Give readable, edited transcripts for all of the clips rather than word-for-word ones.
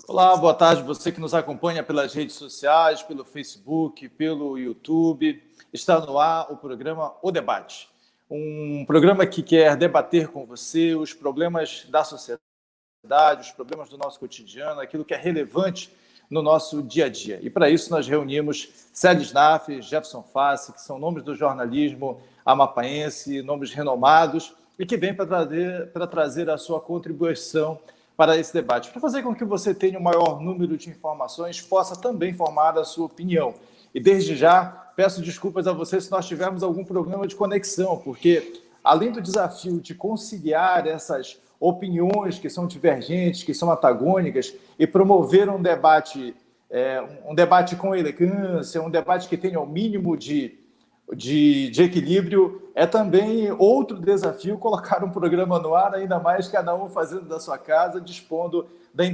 Olá, boa tarde, você que nos acompanha pelas redes sociais, pelo Facebook, pelo YouTube. Está no ar o programa O Debate, um programa que quer debater com você os problemas da sociedade, os problemas do nosso cotidiano, aquilo que é relevante no nosso dia a dia. E para isso nós reunimos Célia Snaff, Jefferson Fassi, que são nomes do jornalismo amapaense, nomes renomados, e que vêm para trazer a sua contribuição para esse debate, para fazer com que você tenha o maior número de informações, possa também formar a sua opinião. E desde já, peço desculpas a você se nós tivermos algum problema de conexão, porque além do desafio de conciliar essas opiniões que são divergentes, que são antagônicas, e promover um debate com elegância, um debate que tenha o mínimo de equilíbrio, é também outro desafio colocar um programa no ar, ainda mais cada um fazendo da sua casa, dispondo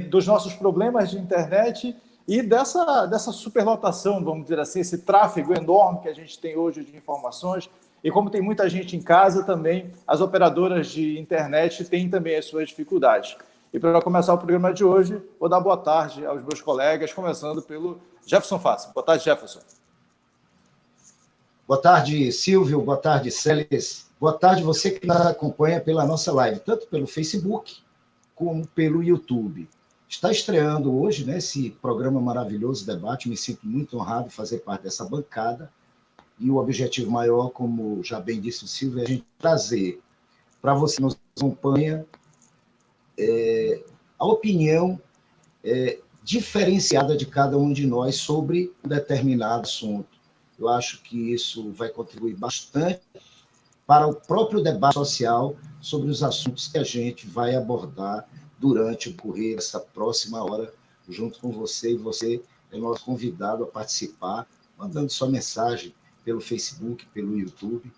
dos nossos problemas de internet e dessa superlotação, vamos dizer assim, esse tráfego enorme que a gente tem hoje de informações. E como tem muita gente em casa também, as operadoras de internet têm também as suas dificuldades. E para começar o programa de hoje, vou dar boa tarde aos meus colegas, começando pelo Jefferson Fassi. Boa tarde, Jefferson. Boa tarde, Silvio. Boa tarde, Célis. Boa tarde você que nos acompanha pela nossa live, tanto pelo Facebook como pelo YouTube. Está estreando hoje, né, esse programa maravilhoso, Debate. Me sinto muito honrado de fazer parte dessa bancada. E o objetivo maior, como já bem disse o Silvio, é a gente trazer para você que nos acompanha a opinião diferenciada de cada um de nós sobre um determinado assunto. Eu acho que isso vai contribuir bastante para o próprio debate social sobre os assuntos que a gente vai abordar durante o correr dessa próxima hora, junto com você, e você é nosso convidado a participar mandando sua mensagem pelo Facebook, pelo YouTube.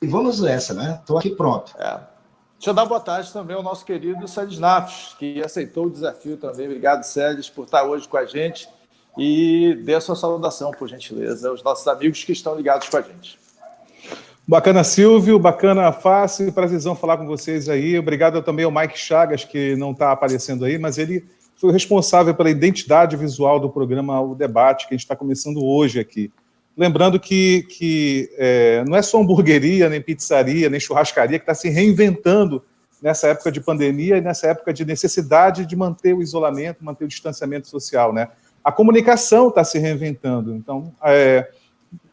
E vamos nessa, né? Estou aqui pronto. Deixa eu dar boa tarde também ao nosso querido Sélis Nafis, que aceitou o desafio também. Obrigado, Sélis, por estar hoje com a gente. E dê a sua saudação, por gentileza, aos nossos amigos que estão ligados com a gente. Bacana, Silvio, bacana, Fácil, prazerzão falar com vocês aí. Obrigado também ao Mike Chagas, que não está aparecendo aí, mas ele foi o responsável pela identidade visual do programa O Debate, que a gente está começando hoje aqui. Lembrando que não é só hamburgueria, nem pizzaria, nem churrascaria que está se reinventando nessa época de pandemia e nessa época de necessidade de manter o isolamento, manter o distanciamento social, né? A comunicação está se reinventando. Então,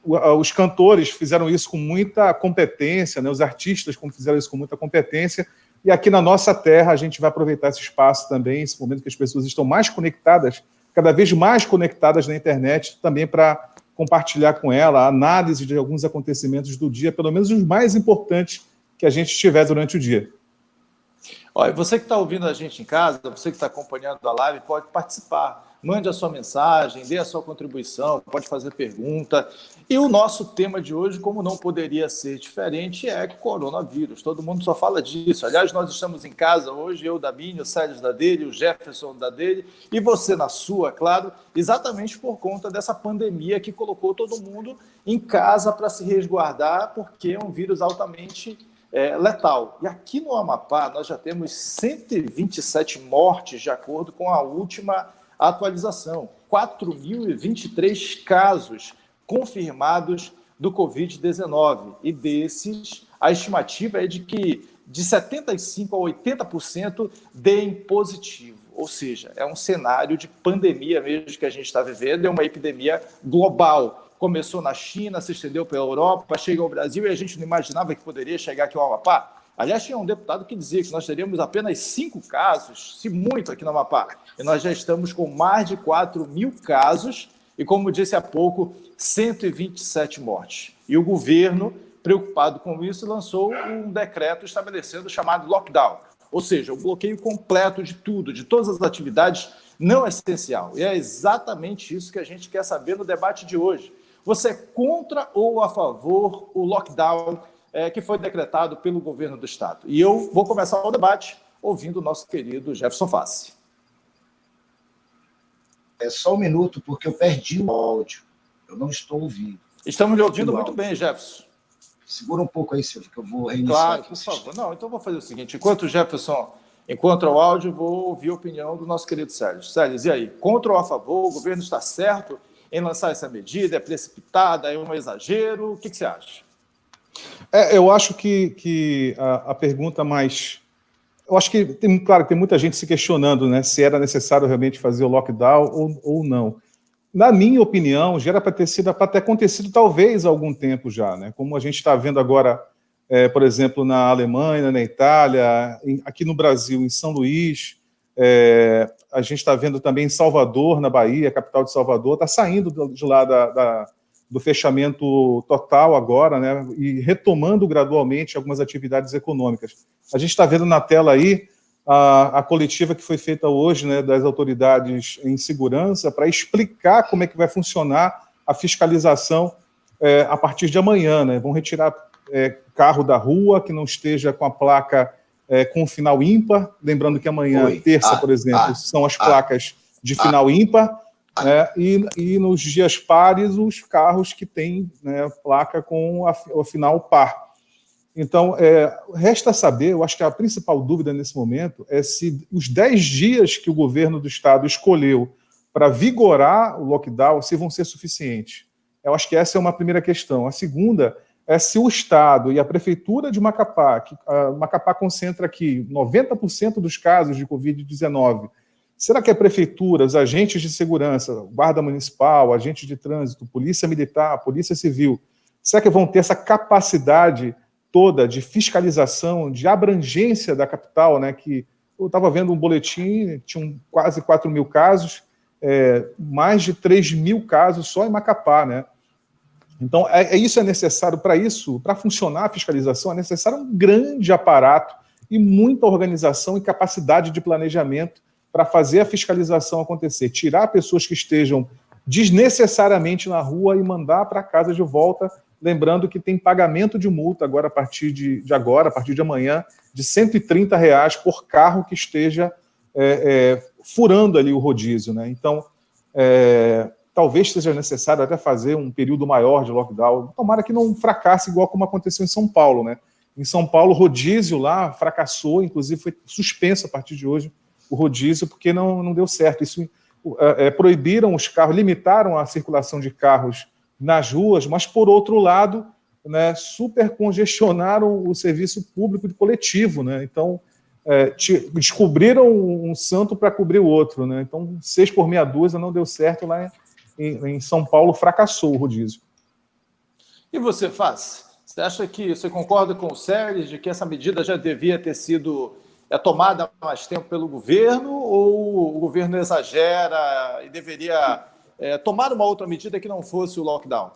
os cantores fizeram isso com muita competência, né? Os artistas fizeram isso com muita competência, e aqui na nossa terra a gente vai aproveitar esse espaço também, esse momento que as pessoas estão mais conectadas, cada vez mais conectadas na internet, também para compartilhar com ela a análise de alguns acontecimentos do dia, pelo menos os mais importantes que a gente tiver durante o dia. Olha, você que está ouvindo a gente em casa, você que está acompanhando a live, pode participar. Mande a sua mensagem, dê a sua contribuição, pode fazer pergunta. E o nosso tema de hoje, como não poderia ser diferente, é coronavírus. Todo mundo só fala disso. Aliás, nós estamos em casa hoje, eu da minha, o Sélis da dele, o Jefferson da dele, e você na sua, claro, exatamente por conta dessa pandemia que colocou todo mundo em casa para se resguardar, porque é um vírus altamente letal. E aqui no Amapá, nós já temos 127 mortes, de acordo com a última atualização, 4.023 casos confirmados do Covid-19. E desses, a estimativa é de que de 75% a 80% deem positivo. Ou seja, é um cenário de pandemia mesmo que a gente está vivendo, é uma epidemia global. Começou na China, se estendeu pela Europa, chega ao Brasil e a gente não imaginava que poderia chegar aqui ao Amapá. Aliás, tinha um deputado que dizia que nós teríamos apenas 5 casos, se muito, aqui no Amapá. E nós já estamos com mais de 4.000 casos e, como disse há pouco, 127 mortes. E o governo, preocupado com isso, lançou um decreto estabelecendo o chamado lockdown, ou seja, o bloqueio completo de tudo, de todas as atividades não essenciais. E é exatamente isso que a gente quer saber no debate de hoje. Você é contra ou a favor o lockdown que foi decretado pelo governo do Estado? E eu vou começar o debate ouvindo o nosso querido Jefferson Fassi. É só um minuto, porque eu perdi o áudio. Eu não estou ouvindo. Estamos lhe ouvindo muito bem, Jefferson. Segura um pouco aí, Silvio, que eu vou reiniciar. Claro, por favor. Não, então vou fazer o seguinte. Enquanto o Jefferson encontra o áudio, vou ouvir a opinião do nosso querido Sélis. Sélis, e aí? Contra ou a favor? O governo está certo em lançar essa medida? É precipitada? É um exagero? O que você acha? Eu acho que a pergunta mais... Eu acho que, claro, tem muita gente se questionando, né, se era necessário realmente fazer o lockdown ou não. Na minha opinião, já era para ter acontecido talvez há algum tempo já, né? Como a gente está vendo agora, por exemplo, na Alemanha, na Itália, aqui no Brasil, em São Luís, a gente está vendo também em Salvador, na Bahia, capital de Salvador, está saindo de lá do fechamento total agora, né, e retomando gradualmente algumas atividades econômicas. A gente está vendo na tela aí a coletiva que foi feita hoje, né, das autoridades em segurança para explicar como é que vai funcionar a fiscalização a partir de amanhã, né? Vão retirar carro da rua que não esteja com a placa com final ímpar, lembrando que amanhã, terça, por exemplo, são as placas de final ímpar, e nos dias pares os carros que têm, né, placa com o final par. Então, resta saber, eu acho que a principal dúvida nesse momento é se os 10 dias que o governo do Estado escolheu para vigorar o lockdown, se vão ser suficientes. Eu acho que essa é uma primeira questão. A segunda é se o Estado e a Prefeitura de Macapá, que Macapá concentra aqui 90% dos casos de Covid-19, será que a Prefeitura, os agentes de segurança, Guarda Municipal, agentes de trânsito, Polícia Militar, Polícia Civil, será que vão ter essa capacidade toda de fiscalização, de abrangência da capital, né? Que eu estava vendo um boletim, tinham quase 4.000 casos, mais de 3.000 casos só em Macapá, né? Então, isso é necessário para isso, para funcionar a fiscalização, é necessário um grande aparato e muita organização e capacidade de planejamento para fazer a fiscalização acontecer, tirar pessoas que estejam desnecessariamente na rua e mandar para casa de volta, lembrando que tem pagamento de multa agora, a partir de amanhã, de R$130 por carro que esteja furando ali o rodízio, né? Então, talvez seja necessário até fazer um período maior de lockdown. Tomara que não fracasse igual como aconteceu em São Paulo, né? Em São Paulo, o rodízio lá fracassou, inclusive foi suspenso a partir de hoje o rodízio, porque não deu certo. Isso proibiram os carros, limitaram a circulação de carros nas ruas, mas, por outro lado, né, super congestionaram o serviço público e coletivo, né? Então, descobriram um santo para cobrir o outro, né? Então, 6 por meia dúzia não deu certo lá em São Paulo, fracassou o rodízio. E você, Faz? Você concorda com o Sérgio de que essa medida já devia ter sido tomada há mais tempo pelo governo, ou o governo exagera e deveria tomar uma outra medida que não fosse o lockdown?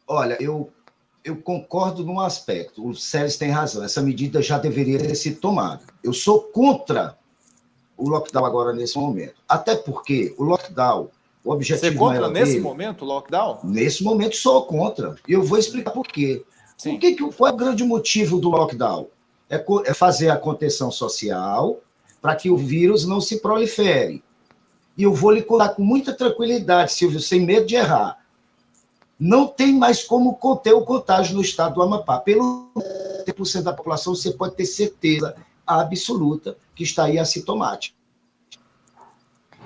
Olha, eu concordo num aspecto. O Sérgio tem razão. Essa medida já deveria ter sido tomada. Eu sou contra o lockdown agora, nesse momento. Até porque o lockdown, o objetivo Você é contra maior nesse dele, momento o lockdown? Nesse momento sou contra. E eu vou explicar por quê. Sim. Qual é o grande motivo do lockdown? É fazer a contenção social para que o vírus não se prolifere. E eu vou lhe contar com muita tranquilidade, Silvio, sem medo de errar. Não tem mais como conter o contágio no estado do Amapá. Pelo 70% da população, você pode ter certeza absoluta que está aí assintomática.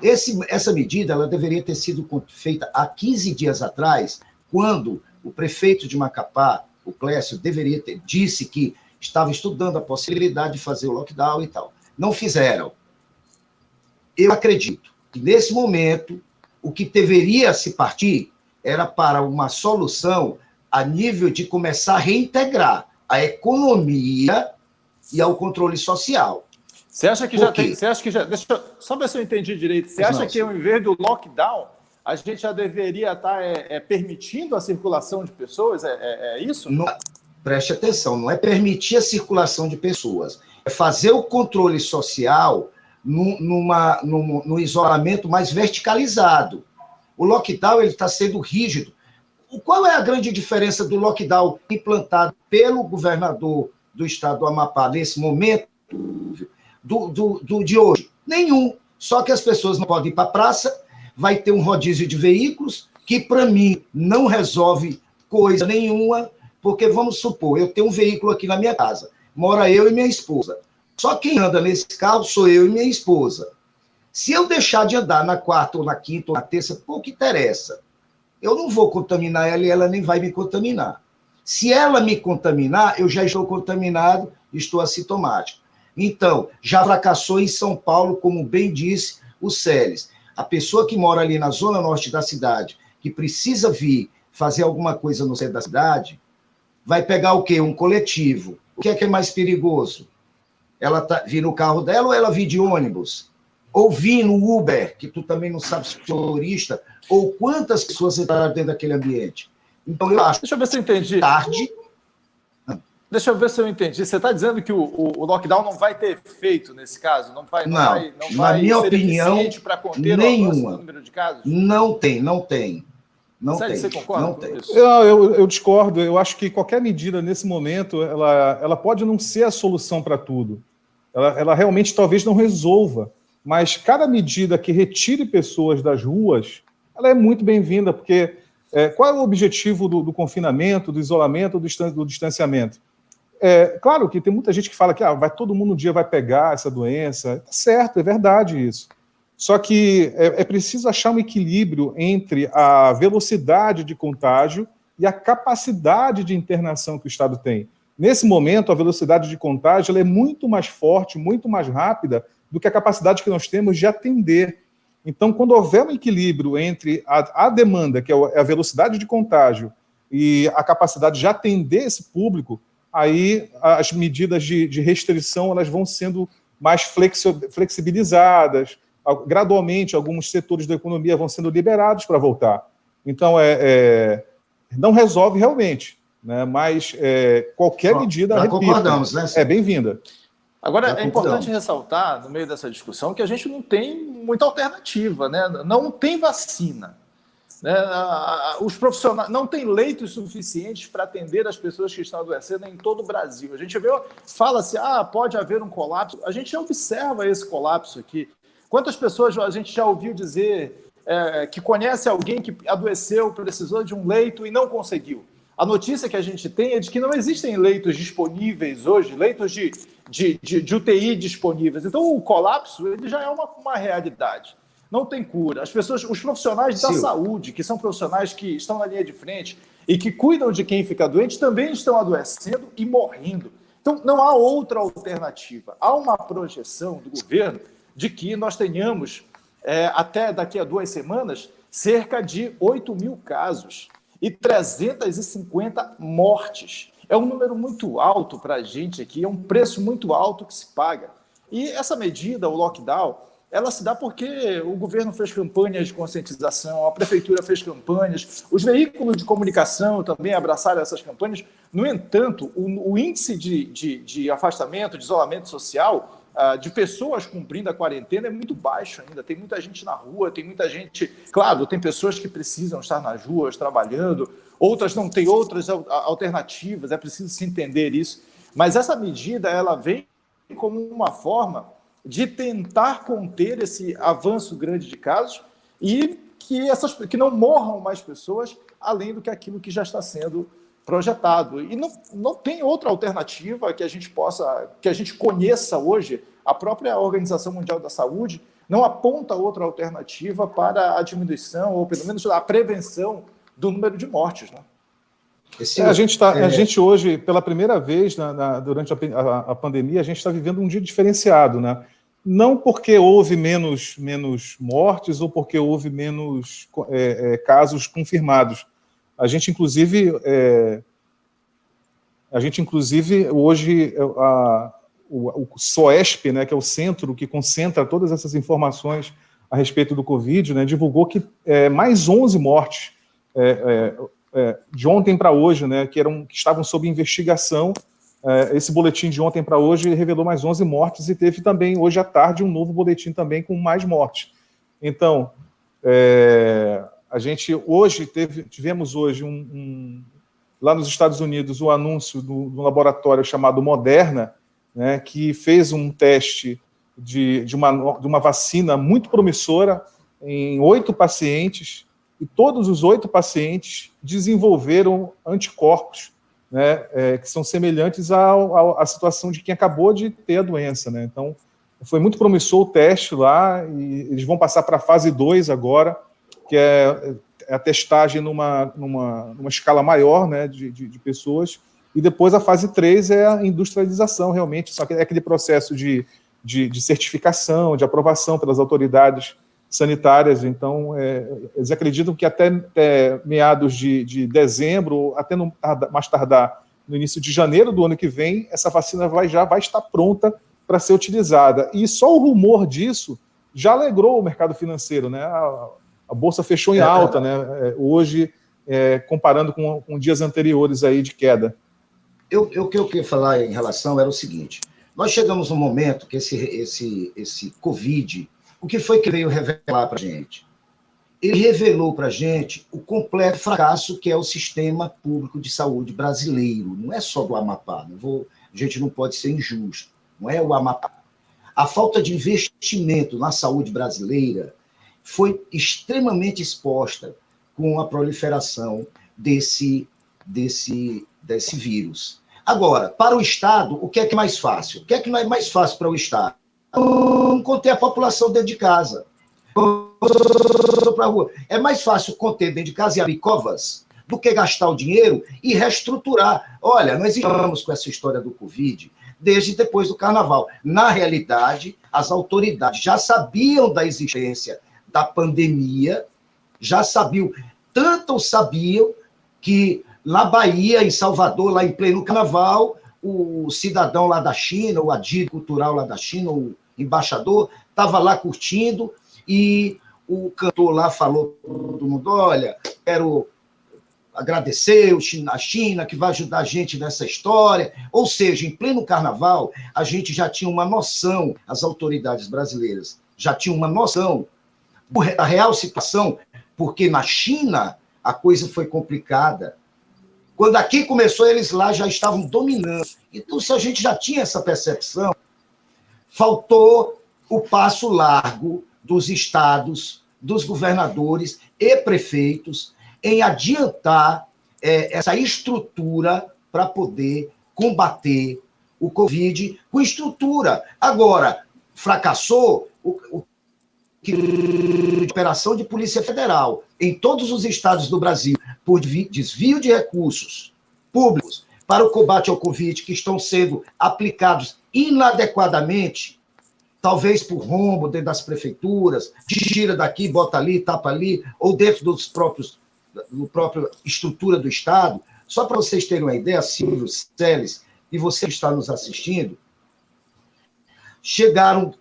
Essa medida ela deveria ter sido feita há 15 dias atrás, quando o prefeito de Macapá, o Clécio, disse que estava estudando a possibilidade de fazer o lockdown e tal. Não fizeram. Eu acredito que, nesse momento, o que deveria se partir era para uma solução a nível de começar a reintegrar a economia e ao controle social. Você acha que Deixa eu só ver se eu entendi direito. Você acha que, ao invés do lockdown, a gente já deveria estar permitindo a circulação de pessoas? É isso? Não, preste atenção, não é permitir a circulação de pessoas, é fazer o controle social no isolamento mais verticalizado. O lockdown está sendo rígido. Qual é a grande diferença do lockdown implantado pelo governador do estado do Amapá nesse momento de hoje? Nenhum. Só que as pessoas não podem ir para a praça, vai ter um rodízio de veículos, que para mim não resolve coisa nenhuma, porque vamos supor, eu tenho um veículo aqui na minha casa, mora eu e minha esposa. Só quem anda nesse carro sou eu e minha esposa. Se eu deixar de andar na quarta, ou na quinta, ou na terça, pouco interessa. Eu não vou contaminar ela e ela nem vai me contaminar. Se ela me contaminar, eu já estou contaminado, estou assintomático. Então, já fracassou em São Paulo, como bem disse o Célis. A pessoa que mora ali na zona norte da cidade, que precisa vir fazer alguma coisa no centro da cidade, vai pegar o quê? Um coletivo. O que é mais perigoso? Ela vir no carro dela ou ela vir de ônibus? Ou vir no Uber, que tu também não sabe se é motorista, ou quantas pessoas entraram dentro daquele ambiente. Então, eu acho... Deixa eu ver se eu entendi. Deixa eu ver se eu entendi. Você está dizendo que o lockdown não vai ter efeito nesse caso? Não vai na minha opinião, para conter nenhuma. o número de casos? Não tem. Sério, você concorda com isso? Eu discordo. Eu acho que qualquer medida nesse momento, ela pode não ser a solução para tudo. Ela realmente talvez não resolva. Mas cada medida que retire pessoas das ruas, ela é muito bem-vinda, porque qual é o objetivo do confinamento, do isolamento, do distanciamento? Claro que tem muita gente que fala que todo mundo um dia vai pegar essa doença. Tá certo, é verdade isso. Só que é preciso achar um equilíbrio entre a velocidade de contágio e a capacidade de internação que o Estado tem. Nesse momento, a velocidade de contágio ela é muito mais forte, muito mais rápida do que a capacidade que nós temos de atender. Então, quando houver um equilíbrio entre a demanda, que é a velocidade de contágio, e a capacidade de atender esse público, aí as medidas de restrição elas vão sendo mais flexibilizadas, gradualmente alguns setores da economia vão sendo liberados para voltar. Então, não resolve realmente, né? Mas qualquer medida, repito, concordamos, né? É bem-vinda. Agora, é importante ressaltar, no meio dessa discussão, que a gente não tem muita alternativa, né? Não tem vacina. né? Os profissionais não têm leitos suficientes para atender as pessoas que estão adoecendo em todo o Brasil. A gente fala-se, pode haver um colapso. A gente observa esse colapso aqui. Quantas pessoas a gente já ouviu dizer que conhece alguém que adoeceu, precisou de um leito e não conseguiu? A notícia que a gente tem é de que não existem leitos disponíveis hoje, leitos de UTI disponíveis. Então, o colapso ele já é uma realidade. Não tem cura. Os profissionais da saúde, que são profissionais que estão na linha de frente e que cuidam de quem fica doente, também estão adoecendo e morrendo. Então, não há outra alternativa. Há uma projeção do governo de que nós tenhamos, até daqui a 2 semanas, cerca de 8 mil casos e 350 mortes. É um número muito alto para a gente aqui, é um preço muito alto que se paga. E essa medida, o lockdown, ela se dá porque o governo fez campanhas de conscientização, a prefeitura fez campanhas, os veículos de comunicação também abraçaram essas campanhas. No entanto, o índice de afastamento, de isolamento social, de pessoas cumprindo a quarentena é muito baixo ainda. Tem muita gente na rua, tem muita gente... Claro, tem pessoas que precisam estar nas ruas trabalhando, outras não têm outras alternativas, é preciso se entender isso. Mas essa medida ela vem como uma forma de tentar conter esse avanço grande de casos e que não morram mais pessoas, além do que aquilo que já está sendo projetado. E não tem outra alternativa que a gente conheça hoje. A própria Organização Mundial da Saúde não aponta outra alternativa para a diminuição, ou pelo menos a prevenção do número de mortes, né? A gente hoje, pela primeira vez durante a pandemia, a gente está vivendo um dia diferenciado, né? Não porque houve menos mortes ou porque houve menos casos confirmados. A gente, inclusive, hoje, o SOESP, né, que é o centro que concentra todas essas informações a respeito do Covid, né, divulgou que mais 11 mortes de ontem para hoje, né, que estavam sob investigação. Esse boletim de ontem para hoje revelou mais 11 mortes e teve também, hoje à tarde, um novo boletim também com mais mortes. Então, a gente hoje tivemos hoje lá nos Estados Unidos o anúncio do laboratório chamado Moderna, né, que fez um teste de uma vacina muito promissora em 8 pacientes, e todos os 8 pacientes desenvolveram anticorpos, né, que são semelhantes à situação de quem acabou de ter a doença, né? Então, foi muito promissor o teste lá, e eles vão passar para a fase 2 agora, que é a testagem numa escala maior, né, de pessoas, e depois a fase 3 é a industrialização, realmente, só que é aquele processo de certificação, de aprovação pelas autoridades sanitárias. Então, eles acreditam que até meados de dezembro, até mais tardar no início de janeiro do ano que vem, essa vacina já vai estar pronta para ser utilizada. E só o rumor disso já alegrou o mercado financeiro, né? A Bolsa fechou em alta, né? Hoje, comparando com dias anteriores aí de queda. O que eu queria falar em relação era o seguinte: nós chegamos num momento que esse Covid, o que foi que veio revelar para a gente? Ele revelou para a gente o completo fracasso que é o sistema público de saúde brasileiro. Não é só do Amapá, a gente não pode ser injusto, não é o Amapá. A falta de investimento na saúde brasileira foi extremamente exposta com a proliferação desse vírus. Agora, para o Estado, o que é mais fácil? O que é que não é mais fácil para o Estado? Conter a população dentro de casa. Para a rua. É mais fácil conter dentro de casa e abrir covas do que gastar o dinheiro e reestruturar. Olha, nós estamos com essa história do Covid desde depois do Carnaval. Na realidade, as autoridades já sabiam da existência da pandemia, já sabiam, tanto sabiam que na Bahia, em Salvador, lá em pleno Carnaval, o cidadão lá da China, o adito cultural lá da China, o embaixador, estava lá curtindo e o cantor lá falou para todo mundo: olha, quero agradecer a China que vai ajudar a gente nessa história. Ou seja, em pleno Carnaval, a gente já tinha uma noção, as autoridades brasileiras já tinham uma noção da real situação porque na China a coisa foi complicada. Quando aqui começou, eles lá já estavam dominando. Então, se a gente já tinha essa percepção, faltou o passo largo dos estados, dos governadores e prefeitos em adiantar essa estrutura para poder combater o Covid com estrutura. Agora, fracassou o operação de Polícia Federal em todos os estados do Brasil por desvio de recursos públicos para o combate ao Covid que estão sendo aplicados inadequadamente, talvez por rombo dentro das prefeituras, tira daqui, bota ali, tapa ali, ou dentro do próprio estrutura do Estado. Só para vocês terem uma ideia, Silvio, Celes, e você que está nos assistindo, chegaram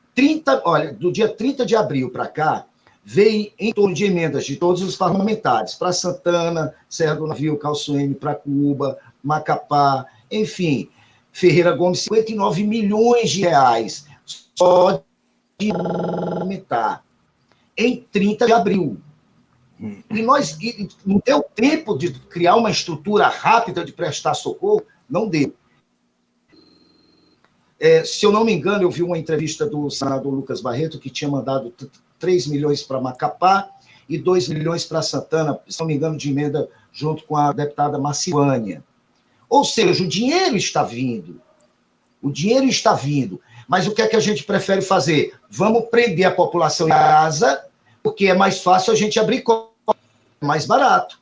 do dia 30 de abril para cá, veio em torno de emendas de todos os parlamentares, para Santana, Serra do Navio, Calçoene, para Cuba, Macapá, enfim, Ferreira Gomes, 59 milhões de reais, só de aumentar, em 30 de abril. E não deu tempo de criar uma estrutura rápida de prestar socorro, não deu. Se eu não me engano, eu vi uma entrevista do senador Lucas Barreto, que tinha mandado 3 milhões para Macapá e 2 milhões para Santana, se não me engano, de emenda junto com a deputada Marciânia. Ou seja, o dinheiro está vindo. O dinheiro está vindo. Mas o que é que a gente prefere fazer? Vamos prender a população em casa, porque é mais fácil a gente abrir cova, é mais barato.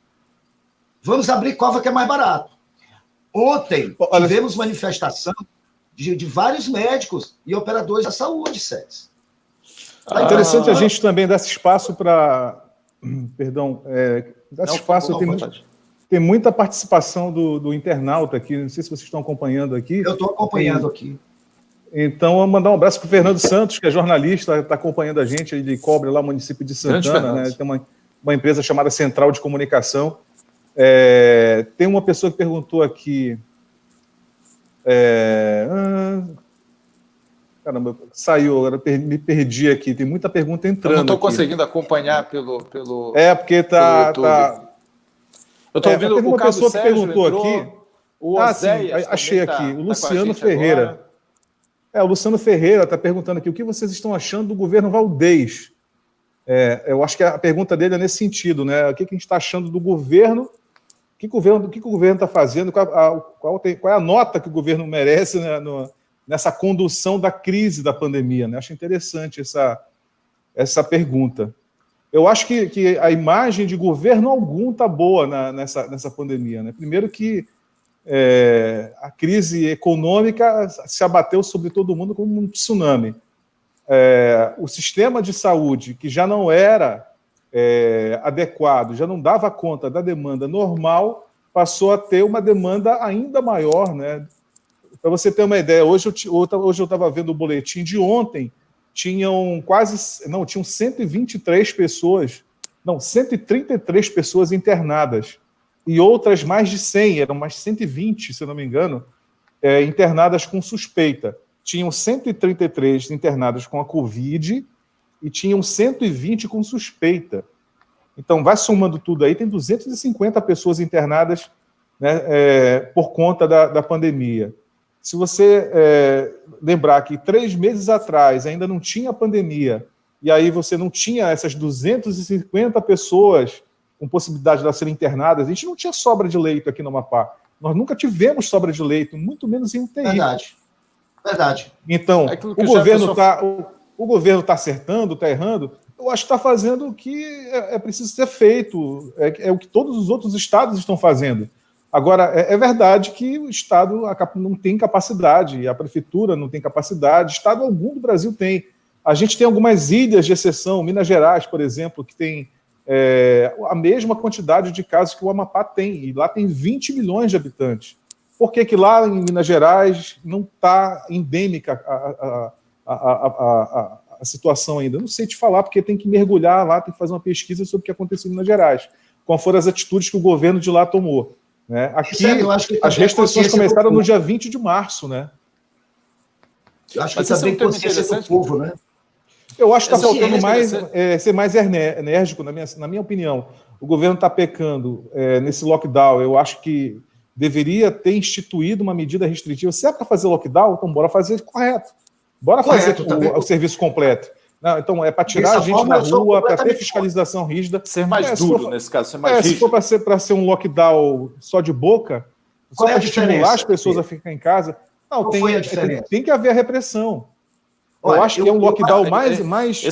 Vamos abrir cova, que é mais barato. Ontem, tivemos manifestação de vários médicos e operadores da saúde, Sérgio. Interessante a gente também dar esse espaço para... Perdão, dar esse espaço... Tem muita participação do internauta aqui, não sei se vocês estão acompanhando aqui. Eu estou acompanhando aqui. Então, vou mandar um abraço para o Fernando Santos, que é jornalista, está acompanhando a gente, ele cobre lá o município de Santana, né? Tem uma empresa chamada Central de Comunicação. Tem uma pessoa que perguntou aqui... Caramba, saiu, agora me perdi aqui, tem muita pergunta entrando. Eu não estou conseguindo acompanhar pelo porque tá... Eu estou ouvindo uma pessoa que perguntou entrou, aqui. O Oséias achei aqui, o Luciano Ferreira. O Luciano Ferreira está perguntando aqui, o que vocês estão achando do governo Valdez? Eu acho que a pergunta dele é nesse sentido, né? O que a gente está achando do governo? O que o governo está fazendo? Qual é a nota que o governo merece, né, nessa condução da crise da pandemia, né? Acho interessante essa pergunta. Eu acho que a imagem de governo algum está boa nessa pandemia, né? Primeiro que a crise econômica se abateu sobre todo mundo como um tsunami. O sistema de saúde, que já não era adequado, já não dava conta da demanda normal, passou a ter uma demanda ainda maior, né? Para você ter uma ideia, hoje eu estava vendo o boletim de ontem, tinham 123 pessoas, 133 pessoas internadas, e outras mais de 100, eram mais 120, se não me engano, internadas com suspeita. Tinham 133 internadas com a Covid e tinham 120 com suspeita. Então, vai somando tudo aí, tem 250 pessoas internadas, né, por conta da pandemia. Se você lembrar que 3 meses atrás ainda não tinha pandemia, e aí você não tinha essas 250 pessoas com possibilidade de elas serem internadas, a gente não tinha sobra de leito aqui no Amapá. Nós nunca tivemos sobra de leito, muito menos em UTI. Verdade. Então, o governo está acertando, está errando? Eu acho que está fazendo o que é preciso ser feito, é o que todos os outros estados estão fazendo. Agora, é verdade que o Estado não tem capacidade, a Prefeitura não tem capacidade, Estado algum do Brasil tem. A gente tem algumas ilhas de exceção, Minas Gerais, por exemplo, que tem a mesma quantidade de casos que o Amapá tem, e lá tem 20 milhões de habitantes. Por que lá em Minas Gerais não está endêmica a situação ainda? Eu não sei te falar, porque tem que mergulhar lá, tem que fazer uma pesquisa sobre o que aconteceu em Minas Gerais, qual foram as atitudes que o governo de lá tomou. Né? Aqui, as restrições começaram no dia 20 de março, né? Eu acho que também consciência do povo, né? Eu acho que está Essa faltando ciência ser mais enérgico, na minha opinião. O governo está pecando nesse lockdown. Eu acho que deveria ter instituído uma medida restritiva. Se é para fazer lockdown, então bora fazer correto. Bora fazer o serviço completo. Não, então, é para tirar a gente da rua, para ter fiscalização rígida. Ser mais duro, nesse caso, ser mais rígido. Se for para ser um lockdown só de boca, só para estimular as pessoas a ficar em casa, não, tem que haver a repressão. Olha, eu acho que é um lockdown mais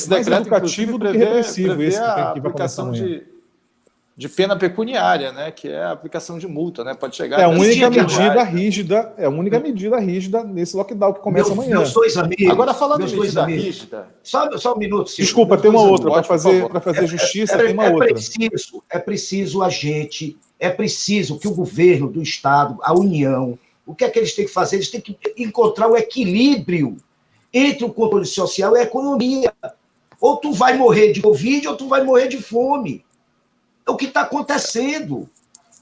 decreto, educativo do que repressivo. Esse que vai começar amanhã. De pena pecuniária, né? Que é a aplicação de multa, né? Pode chegar a única medida rígida, é a única medida rígida nesse lockdown que começa amanhã. Meus dois amigos. Agora, falando de medida rígida. Só um minuto, Silvio. Desculpa, tem uma outra. Para fazer justiça, tem uma outra. É preciso que o governo do Estado, a União, o que é que eles têm que fazer? Eles têm que encontrar o equilíbrio entre o controle social e a economia. Ou tu vai morrer de Covid, ou tu vai morrer de fome. É o que está acontecendo.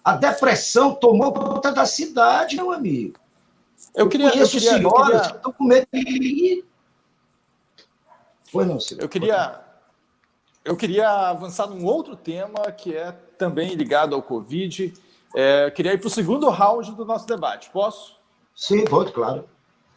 A depressão tomou conta da cidade, meu amigo. Eu conheço senhoras que estão com medo de ir. Foi não, Silvio. Eu queria avançar num outro tema que é também ligado ao Covid. Eu queria ir para o segundo round do nosso debate. Posso? Sim, pode, claro.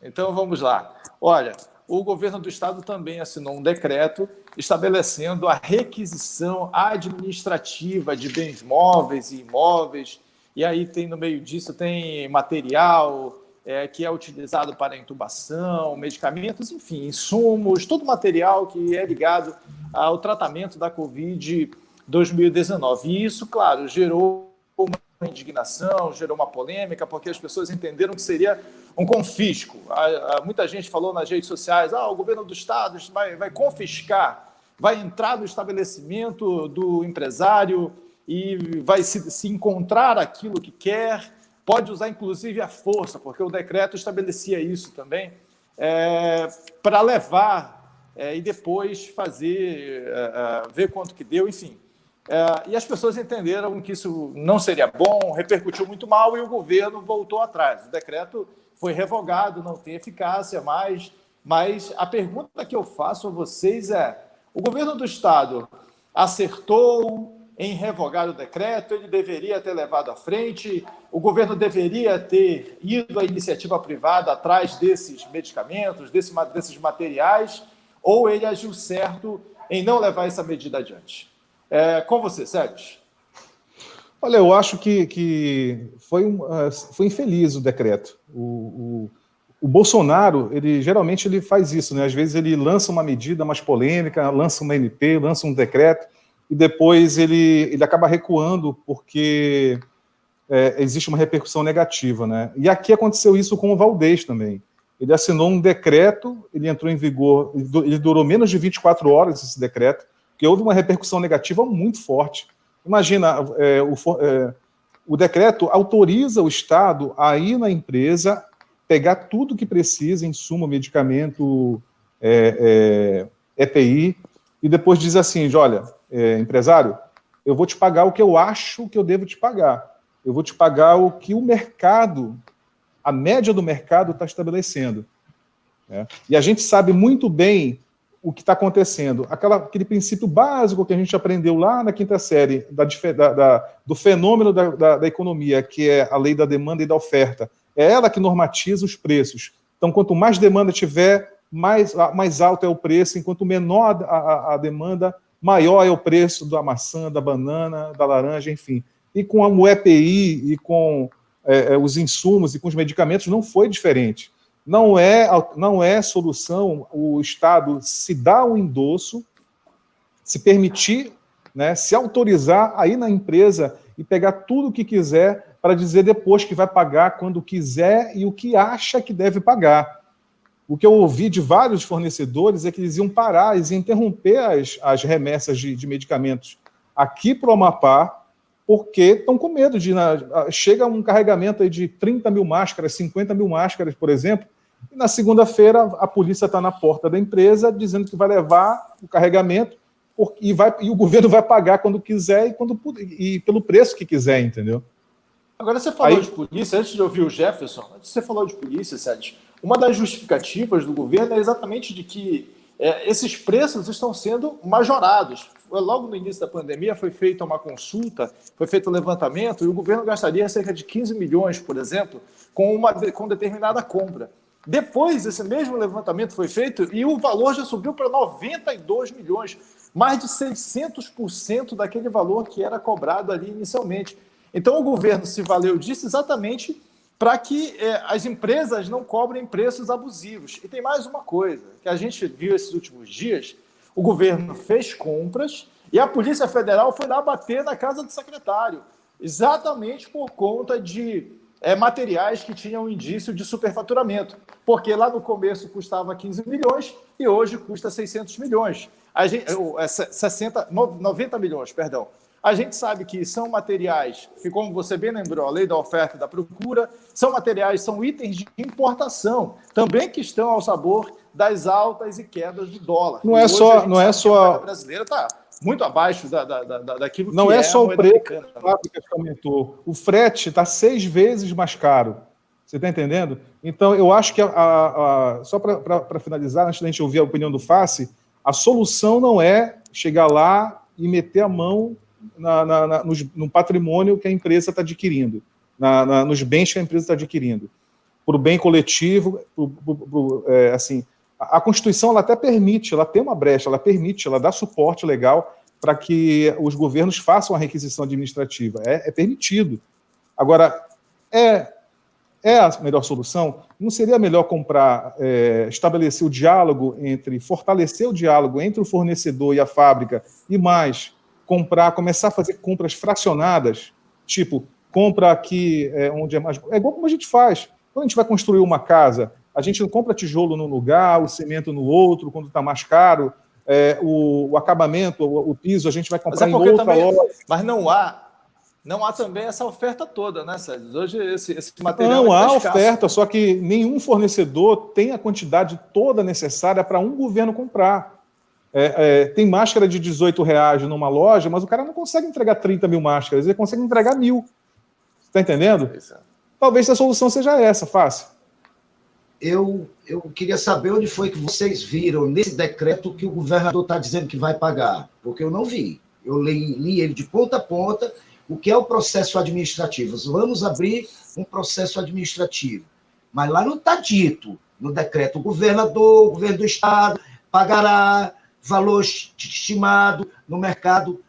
Então, vamos lá. Olha, o governo do Estado também assinou um decreto estabelecendo a requisição administrativa de bens móveis e imóveis, e aí tem no meio disso tem material que é utilizado para intubação, medicamentos, enfim, insumos, todo material que é ligado ao tratamento da Covid-2019. E isso, claro, gerou uma indignação, gerou uma polêmica, porque as pessoas entenderam que seria um confisco. Muita gente falou nas redes sociais, o governo do Estado vai confiscar, vai entrar no estabelecimento do empresário e vai se encontrar aquilo que quer, pode usar inclusive a força, porque o decreto estabelecia isso também, para levar e depois fazer, ver quanto que deu, enfim. E as pessoas entenderam que isso não seria bom, repercutiu muito mal e o governo voltou atrás. O decreto foi revogado, não tem eficácia mais, mas a pergunta que eu faço a vocês é: o governo do Estado acertou em revogar o decreto? Ele deveria ter levado à frente? O governo deveria ter ido à iniciativa privada atrás desses medicamentos, desses materiais? Ou ele agiu certo em não levar essa medida adiante? Com você, Sérgio. Olha, eu acho que foi infeliz o decreto. O Bolsonaro, geralmente ele faz isso, né? Às vezes ele lança uma medida mais polêmica, lança uma MP, lança um decreto, e depois ele acaba recuando porque existe uma repercussão negativa, né? E aqui aconteceu isso com o Valdez também. Ele assinou um decreto, ele entrou em vigor, ele durou menos de 24 horas esse decreto, porque houve uma repercussão negativa muito forte. Imagina, o decreto autoriza o Estado a ir na empresa, pegar tudo que precisa, insumo, medicamento, EPI, e depois diz assim, olha, empresário, eu vou te pagar o que eu acho que eu devo te pagar. Eu vou te pagar o que o mercado, a média do mercado está estabelecendo. Né? E a gente sabe muito bem o que está acontecendo. Aquele princípio básico que a gente aprendeu lá na quinta série, do fenômeno da economia, que é a lei da demanda e da oferta. É ela que normatiza os preços. Então, quanto mais demanda tiver, mais alto é o preço, enquanto menor a demanda, maior é o preço da maçã, da banana, da laranja, enfim. E com o EPI e com os insumos e com os medicamentos não foi diferente. Não é solução o Estado se dar um endosso, se permitir, né, se autorizar a ir na empresa e pegar tudo o que quiser para dizer depois que vai pagar quando quiser e o que acha que deve pagar. O que eu ouvi de vários fornecedores é que eles iam parar, eles iam interromper as remessas de medicamentos aqui para o Amapá, porque estão com medo de... Chega um carregamento aí de 30 mil máscaras, 50 mil máscaras, por exemplo, e na segunda-feira a polícia está na porta da empresa dizendo que vai levar o carregamento e o governo vai pagar quando quiser e pelo preço que quiser, entendeu? Agora, você falou de polícia, antes de ouvir o Jefferson, você falou de polícia, Sérgio, uma das justificativas do governo é exatamente de que esses preços estão sendo majorados. Logo no início da pandemia foi feita uma consulta, foi feito um levantamento, e o governo gastaria cerca de 15 milhões, por exemplo, com determinada compra. Depois, esse mesmo levantamento foi feito e o valor já subiu para 92 milhões, mais de 600% daquele valor que era cobrado ali inicialmente. Então, o governo se valeu disso exatamente para que as empresas não cobrem preços abusivos. E tem mais uma coisa, que a gente viu esses últimos dias, o governo fez compras e a Polícia Federal foi lá bater na casa do secretário, exatamente por conta de materiais que tinham indício de superfaturamento, porque lá no começo custava 15 milhões e hoje custa 600 milhões. 90 milhões, perdão. A gente sabe que são materiais que, como você bem lembrou, a lei da oferta e da procura, são materiais, são itens de importação, também que estão ao sabor das altas e quedas do dólar. Não é só... A brasileira está muito abaixo daquilo que não é só o preço americana. Que aumentou. O frete está 6 vezes mais caro. Você está entendendo? Então, eu acho que, só para finalizar, antes da gente ouvir a opinião do Face, a solução não é chegar lá e meter a mão no patrimônio que a empresa está adquirindo, nos bens que a empresa está adquirindo, para o bem coletivo, assim, a Constituição ela até permite, ela tem uma brecha, ela permite, ela dá suporte legal para que os governos façam a requisição administrativa, é permitido. Agora, é a melhor solução? Não seria melhor estabelecer o diálogo fortalecer o diálogo entre o fornecedor e a fábrica e mais começar a fazer compras fracionadas, tipo, compra aqui onde é mais... É igual como a gente faz. Quando a gente vai construir uma casa, a gente não compra tijolo num lugar, o cimento no outro, quando está mais caro, o acabamento, o piso, a gente vai comprar em outra loja. Mas não há também essa oferta toda, né, Sérgio? Hoje esse material não há escasso. Oferta, só que nenhum fornecedor tem a quantidade toda necessária para um governo comprar. Tem máscara de R$18 numa loja, mas o cara não consegue entregar 30 mil máscaras, ele consegue entregar 1.000. Está entendendo? Talvez a solução seja essa, fácil. Eu queria saber onde foi que vocês viram nesse decreto que o governador está dizendo que vai pagar, porque eu não vi. Eu li ele de ponta a ponta. O que é o processo administrativo? Vamos abrir um processo administrativo. Mas lá não está dito no decreto. O governo do estado pagará valor estimado no mercado.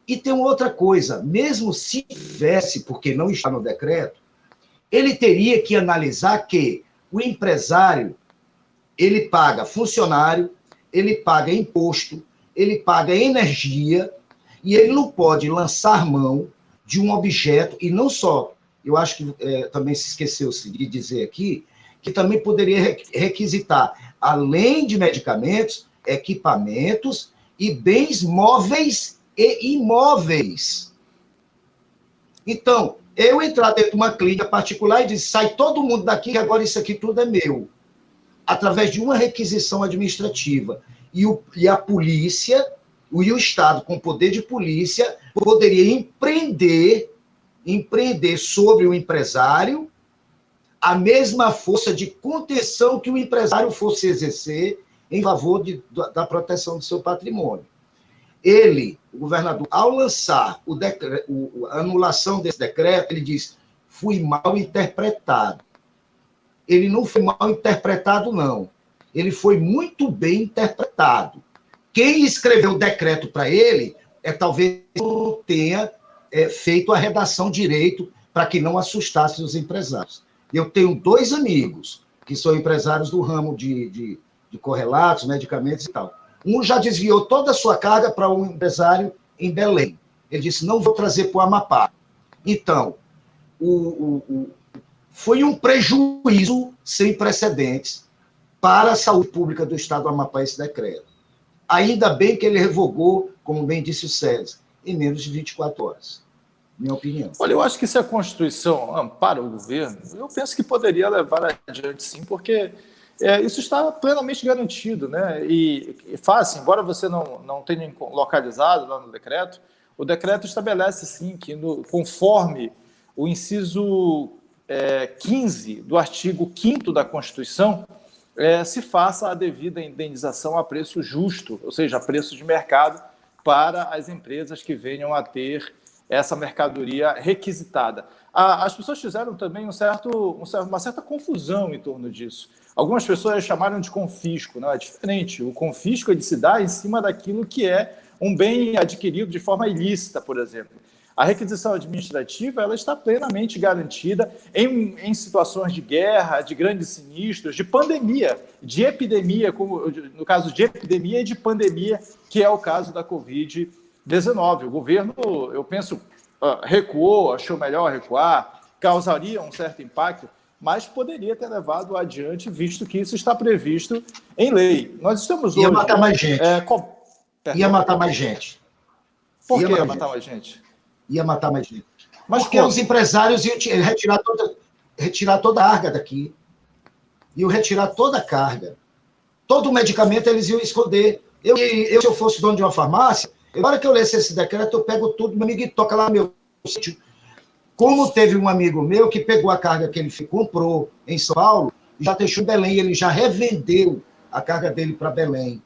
E tem outra coisa, mesmo se tivesse, porque não está no decreto, ele teria que analisar que o empresário, ele paga funcionário, ele paga imposto, ele paga energia, e ele não pode lançar mão de um objeto, e não só, eu acho que também se esqueceu de dizer aqui, que também poderia requisitar, além de medicamentos, equipamentos e bens móveis e imóveis. Então, eu entrar dentro de uma clínica particular e dizer, sai todo mundo daqui, que agora isso aqui tudo é meu, através de uma requisição administrativa. E a polícia, e o Estado, com poder de polícia, poderia empreender sobre o empresário a mesma força de contenção que o empresário fosse exercer em favor da proteção do seu patrimônio. O governador, ao lançar a anulação desse decreto, ele diz, fui mal interpretado. Ele não foi mal interpretado, não. Ele foi muito bem interpretado. Quem escreveu o decreto para ele, talvez não tenha feito a redação direito para que não assustasse os empresários. Eu tenho 2 amigos que são empresários do ramo de correlatos, medicamentos e tal. Um já desviou toda a sua carga para um empresário em Belém. Ele disse, não vou trazer para o Amapá. Então, foi um prejuízo sem precedentes para a saúde pública do Estado do Amapá esse decreto. Ainda bem que ele revogou, como bem disse o César, em menos de 24 horas. Minha opinião. Olha, eu acho que se a Constituição ampara o governo, eu penso que poderia levar adiante sim, porque isso está plenamente garantido, né? E faz, embora você não tenha localizado lá no decreto, o decreto estabelece sim que, conforme o inciso 15 do artigo 5º da Constituição, se faça a devida indenização a preço justo, ou seja, a preço de mercado, para as empresas que venham a ter essa mercadoria requisitada. As pessoas fizeram também uma certa confusão em torno disso. Algumas pessoas chamaram de confisco, não é diferente. O confisco ele se dá em cima daquilo que é um bem adquirido de forma ilícita, por exemplo. A requisição administrativa ela está plenamente garantida em situações de guerra, de grandes sinistros, de pandemia, de epidemia, como no caso de epidemia e de pandemia, que é o caso da Covid-19. O governo, eu penso, recuou, achou melhor recuar, causaria um certo impacto, mas poderia ter levado adiante, visto que isso está previsto em lei. Nós estamos hoje... Ia matar mais gente. Ia matar mais gente. Por que ia matar mais gente? Ia matar mais gente. Mas porque os empresários iam retirar toda a carga daqui. Iam retirar toda a carga. Todo o medicamento eles iam esconder. Se eu fosse dono de uma farmácia, na hora que eu lesse esse decreto, eu pego tudo, meu amigo, e toca lá no meu sítio. Como teve um amigo meu que pegou a carga que ele comprou em São Paulo, já deixou em Belém, ele já revendeu a carga dele para Belém.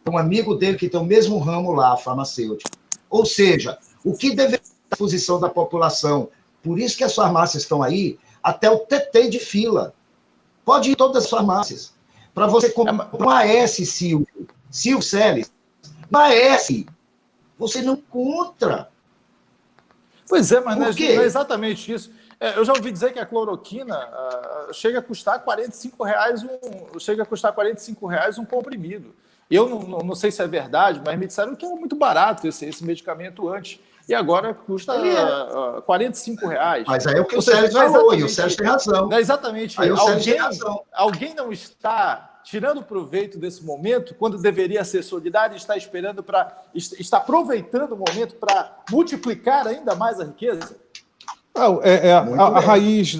Um amigo dele que tem o mesmo ramo lá, farmacêutico. Ou seja, o que deveria ser a posição da população? Por isso que as farmácias estão aí, até o TT de fila. Pode ir em todas as farmácias. Para você comprar uma AS, Silvio Celes, uma AS, você não encontra. Pois é, mas não é exatamente isso. Eu já ouvi dizer que a cloroquina chega a custar R$45 um comprimido. Eu não sei se é verdade, mas me disseram que era muito barato esse medicamento antes. E agora custa R$45. Mas aí é o que o Sérgio falou, e o Sérgio tem razão. Não é exatamente. Alguém não está tirando proveito desse momento, quando deveria ser solidário, está aproveitando o momento para multiplicar ainda mais a riqueza?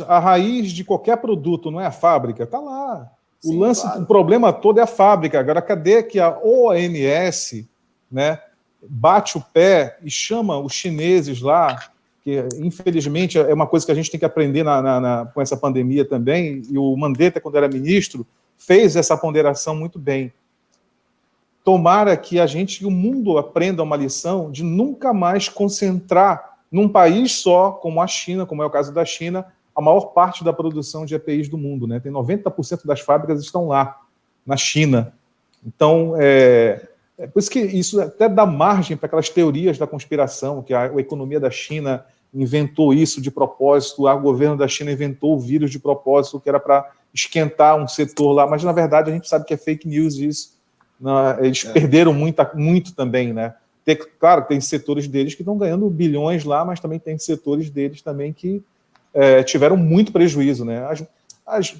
A raiz de qualquer produto, não é a fábrica, está lá. Sim, claro. O problema todo é a fábrica. Agora, cadê que a OMS, né, bate o pé e chama os chineses lá, que infelizmente é uma coisa que a gente tem que aprender com essa pandemia também, e o Mandetta, quando era ministro, fez essa ponderação muito bem. Tomara que o mundo aprenda uma lição de nunca mais concentrar num país só, como a China, como é o caso da China, a maior parte da produção de EPIs do mundo, né? Tem 90% das fábricas estão lá, na China. Então, por isso que isso até dá margem para aquelas teorias da conspiração, que a economia da China inventou isso de propósito, o governo da China inventou o vírus de propósito, que era para esquentar um setor lá, mas na verdade a gente sabe que é fake news isso. Eles perderam muito também, né? Claro, tem setores deles que estão ganhando bilhões lá, mas também tem setores deles também que tiveram muito prejuízo, né?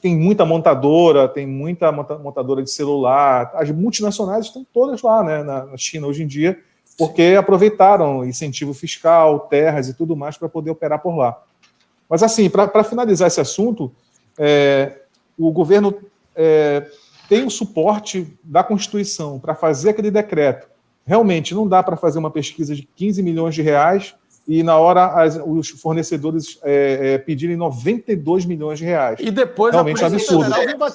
Tem muita montadora de celular, as multinacionais estão todas lá, né, na China hoje em dia, porque aproveitaram incentivo fiscal, terras e tudo mais para poder operar por lá. Mas assim, para finalizar esse assunto, o governo tem o suporte da Constituição para fazer aquele decreto. Realmente não dá para fazer uma pesquisa de 15 milhões de reais e na hora os fornecedores pedirem 92 milhões de reais. E depois realmente é absurdo.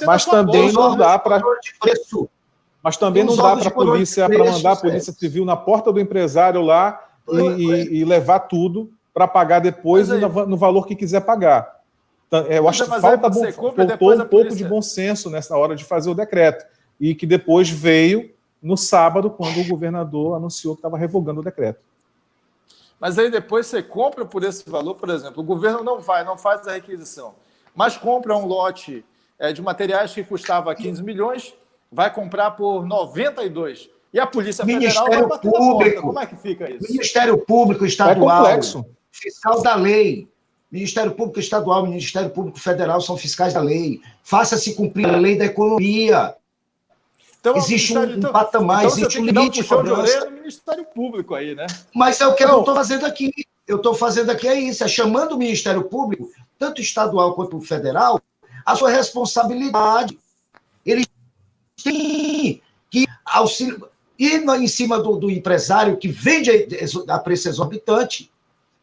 Mas também não dá para... Mas também não dá para a polícia, para mandar a polícia civil na porta do empresário lá e levar tudo para pagar depois no valor que quiser pagar. Então, eu acho que faltou um pouco de bom senso nessa hora de fazer o decreto. E que depois veio no sábado, quando o governador anunciou que estava revogando o decreto. Mas aí depois você compra por esse valor, por exemplo, o governo não faz a requisição, mas compra um lote de materiais que custava 15 milhões, vai comprar por 92. E a Polícia Federal vai bater na porta. Como é que fica isso? Ministério Público Estadual, fiscal da lei. Ministério Público Estadual, Ministério Público Federal são fiscais da lei. Faça-se cumprir a lei da economia. Então, existe um patamar, existe um limite de cobrança. No Ministério Público aí, né? Mas é o que eu estou fazendo aqui. Eu estou fazendo aqui isso, chamando o Ministério Público, tanto estadual quanto federal, a sua responsabilidade. Eles têm que ir em cima do empresário que vende a preço exorbitante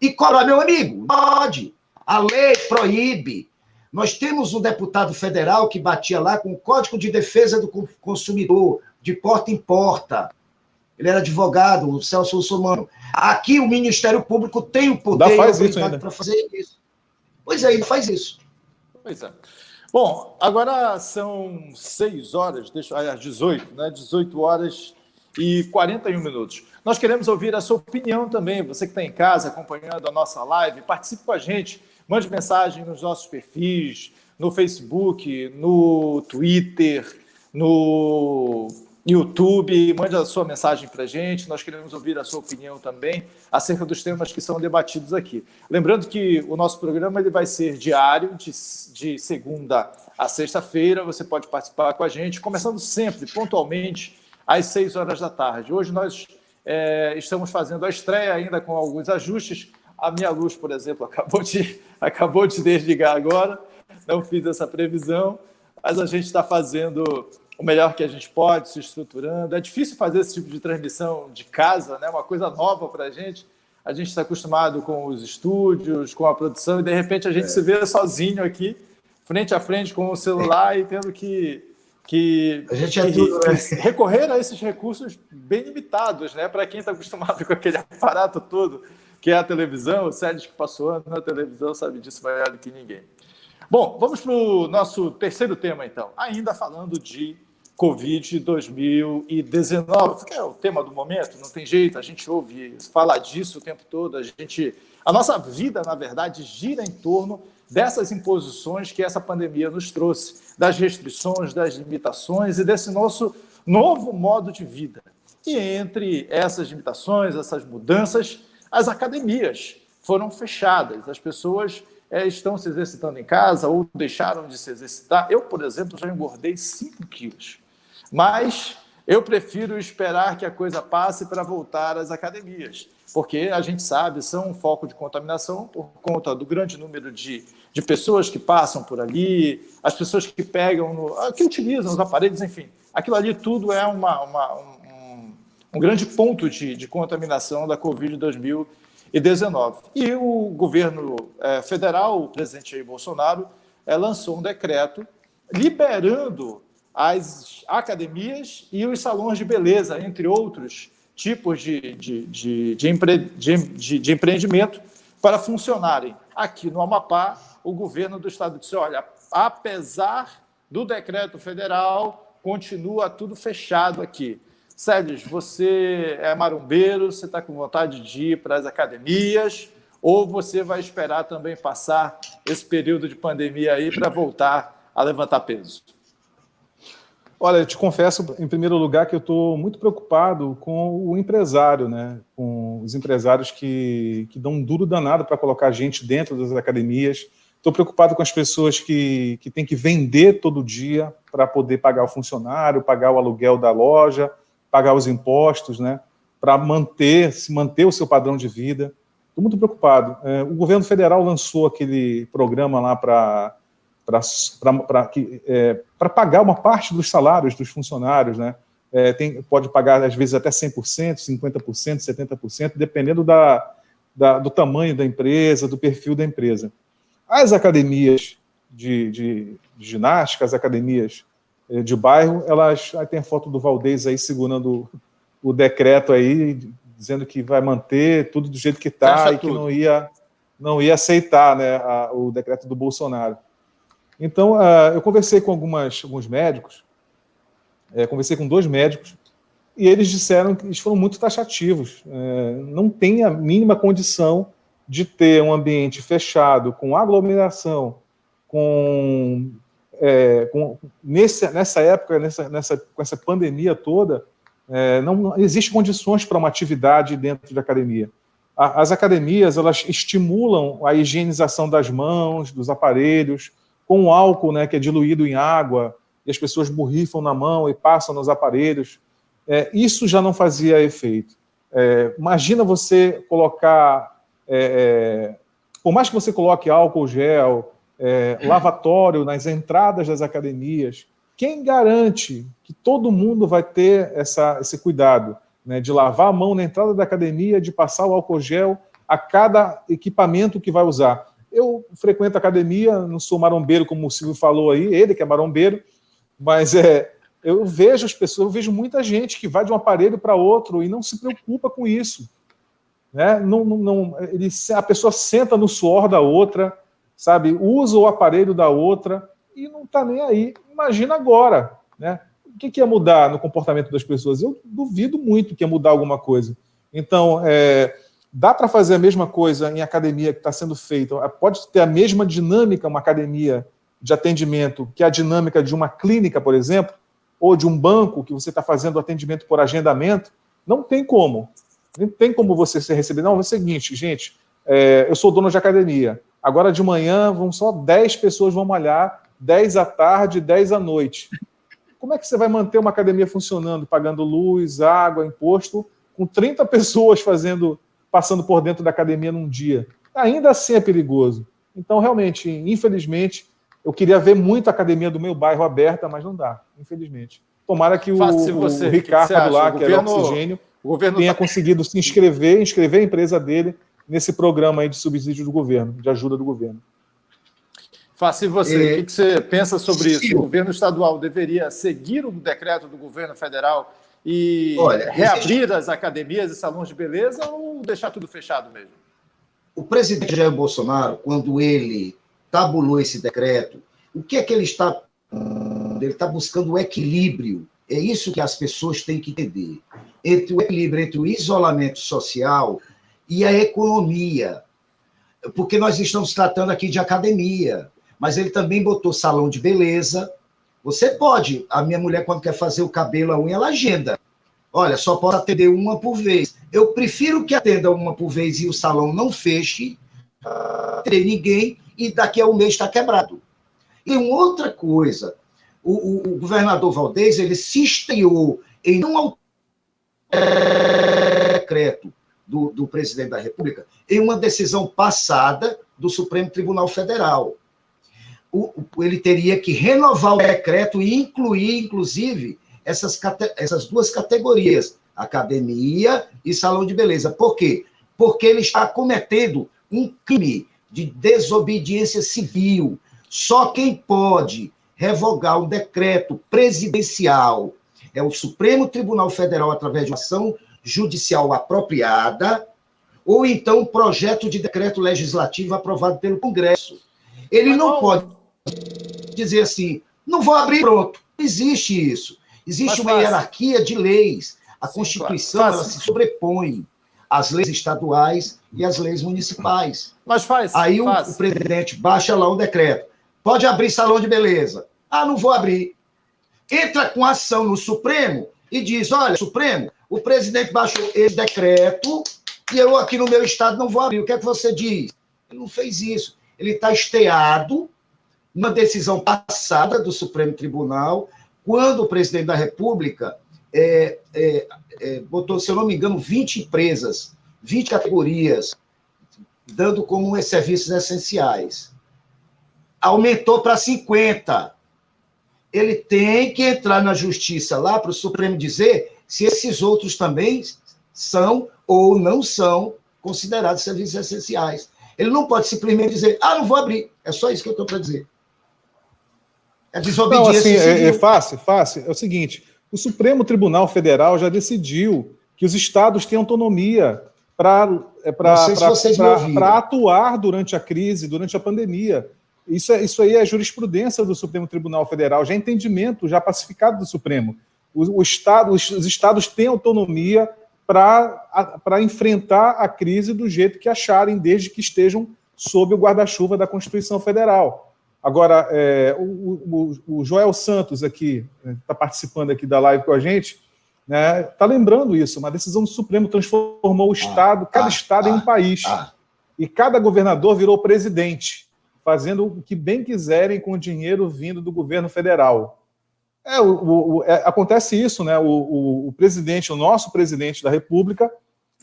e cobrar, meu amigo. Pode. A lei proíbe. Nós temos um deputado federal que batia lá com o Código de Defesa do Consumidor, de porta em porta. Ele era advogado, o Celso Russomano. Aqui o Ministério Público tem o poder para fazer isso. Pois é, ele faz isso. Pois é. Bom, agora são 6 horas, às 18, né? 18 horas e 41 minutos. Nós queremos ouvir a sua opinião também. Você que está em casa acompanhando a nossa live, participe com a gente. Mande mensagem nos nossos perfis, no Facebook, no Twitter, no YouTube. Mande a sua mensagem para a gente. Nós queremos ouvir a sua opinião também acerca dos temas que são debatidos aqui. Lembrando que o nosso programa ele vai ser diário, de segunda a sexta-feira. Você pode participar com a gente, começando sempre, pontualmente, às 6 horas da tarde. Hoje nós estamos fazendo a estreia ainda com alguns ajustes. A minha luz, por exemplo, acabou de desligar agora. Não fiz essa previsão, mas a gente está fazendo o melhor que a gente pode, se estruturando. É difícil fazer esse tipo de transmissão de casa, né? Uma coisa nova para a gente. A gente está acostumado com os estúdios, com a produção, e de repente a gente se vê sozinho aqui, frente a frente com o celular e tendo que recorrer a esses recursos bem limitados, né? Para quem está acostumado com aquele aparato todo, que é a televisão. O Sérgio, que passou ano na televisão, sabe disso melhor do que ninguém. Bom, vamos para o nosso terceiro tema, então. Ainda falando de Covid 2019, que é o tema do momento, não tem jeito, a gente ouve falar disso o tempo todo. A nossa vida, na verdade, gira em torno dessas imposições que essa pandemia nos trouxe, das restrições, das limitações e desse nosso novo modo de vida. E entre essas limitações, essas mudanças, as academias foram fechadas, as pessoas estão se exercitando em casa ou deixaram de se exercitar. Eu, por exemplo, já engordei 5 quilos, mas eu prefiro esperar que a coisa passe para voltar às academias, porque a gente sabe, são um foco de contaminação por conta do grande número de pessoas que passam por ali, as pessoas que que utilizam os aparelhos, enfim, aquilo ali tudo é um grande ponto de contaminação da Covid 2019. E o governo federal, o presidente Jair Bolsonaro, lançou um decreto liberando as academias e os salões de beleza, entre outros tipos de empreendimento, para funcionarem. Aqui no Amapá, o governo do estado disse: olha, apesar do decreto federal, continua tudo fechado aqui. Sérgio, você é marombeiro, você está com vontade de ir para as academias, ou você vai esperar também passar esse período de pandemia aí para voltar a levantar peso? Olha, eu te confesso, em primeiro lugar, que eu estou muito preocupado com o empresário, né? Com os empresários que dão um duro danado para colocar gente dentro das academias. Estou preocupado com as pessoas que têm que vender todo dia para poder pagar o funcionário, pagar o aluguel da loja, pagar os impostos, né? Para se manter o seu padrão de vida. Estou muito preocupado. O governo federal lançou aquele programa lá para pagar uma parte dos salários dos funcionários, né? Pode pagar, às vezes, até 100%, 50%, 70%, dependendo do tamanho da empresa, do perfil da empresa. As academias de ginástica, as academias de bairro, elas... Aí tem a foto do Valdez aí segurando o decreto aí, dizendo que vai manter tudo do jeito que está e que não ia aceitar, né, o decreto do Bolsonaro. Então, eu conversei com alguns médicos, conversei com 2 médicos, e eles disseram que eles foram muito taxativos. Não tem a mínima condição de ter um ambiente fechado, com aglomeração, nessa época, com essa pandemia toda, não existe condições para uma atividade dentro da academia. As academias, elas estimulam a higienização das mãos, dos aparelhos, com o álcool, né, que é diluído em água, e as pessoas borrifam na mão e passam nos aparelhos. Isso já não fazia efeito. Imagina você colocar... por mais que você coloque álcool gel, lavatório nas entradas das academias, quem garante que todo mundo vai ter esse cuidado, né, de lavar a mão na entrada da academia, de passar o álcool gel a cada equipamento que vai usar? Eu frequento academia, não sou marombeiro, como o Silvio falou aí, ele que é marombeiro, mas eu vejo as pessoas, eu vejo muita gente que vai de um aparelho para outro e não se preocupa com isso. Né? A pessoa senta no suor da outra, sabe? Usa o aparelho da outra e não está nem aí. Imagina agora, né? O que ia mudar no comportamento das pessoas? Eu duvido muito que ia mudar alguma coisa. Então, dá para fazer a mesma coisa em academia que está sendo feita? Pode ter a mesma dinâmica, uma academia de atendimento, que a dinâmica de uma clínica, por exemplo, ou de um banco que você está fazendo atendimento por agendamento? Não tem como. Não tem como você ser recebido. Não, é o seguinte, gente, eu sou dono de academia. Agora de manhã só 10 pessoas vão malhar, 10 à tarde, 10 à noite. Como é que você vai manter uma academia funcionando, pagando luz, água, imposto, com 30 pessoas passando por dentro da academia num dia? Ainda assim é perigoso. Então, realmente, infelizmente, eu queria ver muito a academia do meu bairro aberta, mas não dá, infelizmente. Tomara que o Ricardo lá, que era Oxigênio, tenha conseguido se inscrever a empresa dele nesse programa aí de subsídio do governo, de ajuda do governo. Faça e você, o que você pensa sobre isso? O governo estadual deveria seguir o decreto do governo federal e reabrir as academias e salões de beleza ou deixar tudo fechado mesmo? O presidente Jair Bolsonaro, quando ele tabulou esse decreto, o que é que ele está... Ele está buscando o equilíbrio. É isso que as pessoas têm que entender. Entre o equilíbrio entre o isolamento social e a economia. Porque nós estamos tratando aqui de academia, mas ele também botou salão de beleza. Você pode, a minha mulher, quando quer fazer o cabelo, a unha, ela agenda. Olha, só posso atender uma por vez. Eu prefiro que atenda uma por vez e o salão não feche, não atender ninguém, e daqui a um mês está quebrado. E uma outra coisa, o governador Valdez, ele se estreou em não decreto do presidente da República em uma decisão passada do Supremo Tribunal Federal. Ele teria que renovar o decreto e incluir, inclusive, essas duas categorias, academia e salão de beleza. Por quê? Porque ele está cometendo um crime de desobediência civil. Só quem pode revogar um decreto presidencial é o Supremo Tribunal Federal através de uma ação judicial apropriada ou então um projeto de decreto legislativo aprovado pelo Congresso. Ele não pode dizer assim, não vou abrir, pronto. Não existe isso. Existe uma hierarquia de leis. A Constituição ela se sobrepõe às leis estaduais e às leis municipais. Aí o presidente baixa lá um decreto. Pode abrir salão de beleza. Ah, não vou abrir. Entra com ação no Supremo e diz, olha, Supremo, o presidente baixou esse decreto e eu aqui no meu estado não vou abrir. O que é que você diz? Ele não fez isso. Ele está esteado numa decisão passada do Supremo Tribunal, quando o presidente da República botou, se eu não me engano, 20 empresas, 20 categorias, dando como serviços essenciais. Aumentou para 50. Ele tem que entrar na justiça lá para o Supremo dizer se esses outros também são ou não são considerados serviços essenciais. Ele não pode simplesmente dizer, não vou abrir. É só isso que eu estou para dizer. É desobediência. Não, assim, é fácil. É o seguinte, o Supremo Tribunal Federal já decidiu que os estados têm autonomia para atuar durante a crise, durante a pandemia. Isso aí é jurisprudência do Supremo Tribunal Federal, já é entendimento, já pacificado do Supremo. Os estados têm autonomia para enfrentar a crise do jeito que acharem, desde que estejam sob o guarda-chuva da Constituição Federal. Agora, o Joel Santos aqui, está participando aqui da live com a gente, né, está lembrando isso, uma decisão do Supremo transformou o Estado, cada Estado em um país, e cada governador virou presidente, fazendo o que bem quiserem com o dinheiro vindo do governo federal. Acontece isso, né? O presidente, o nosso presidente da República,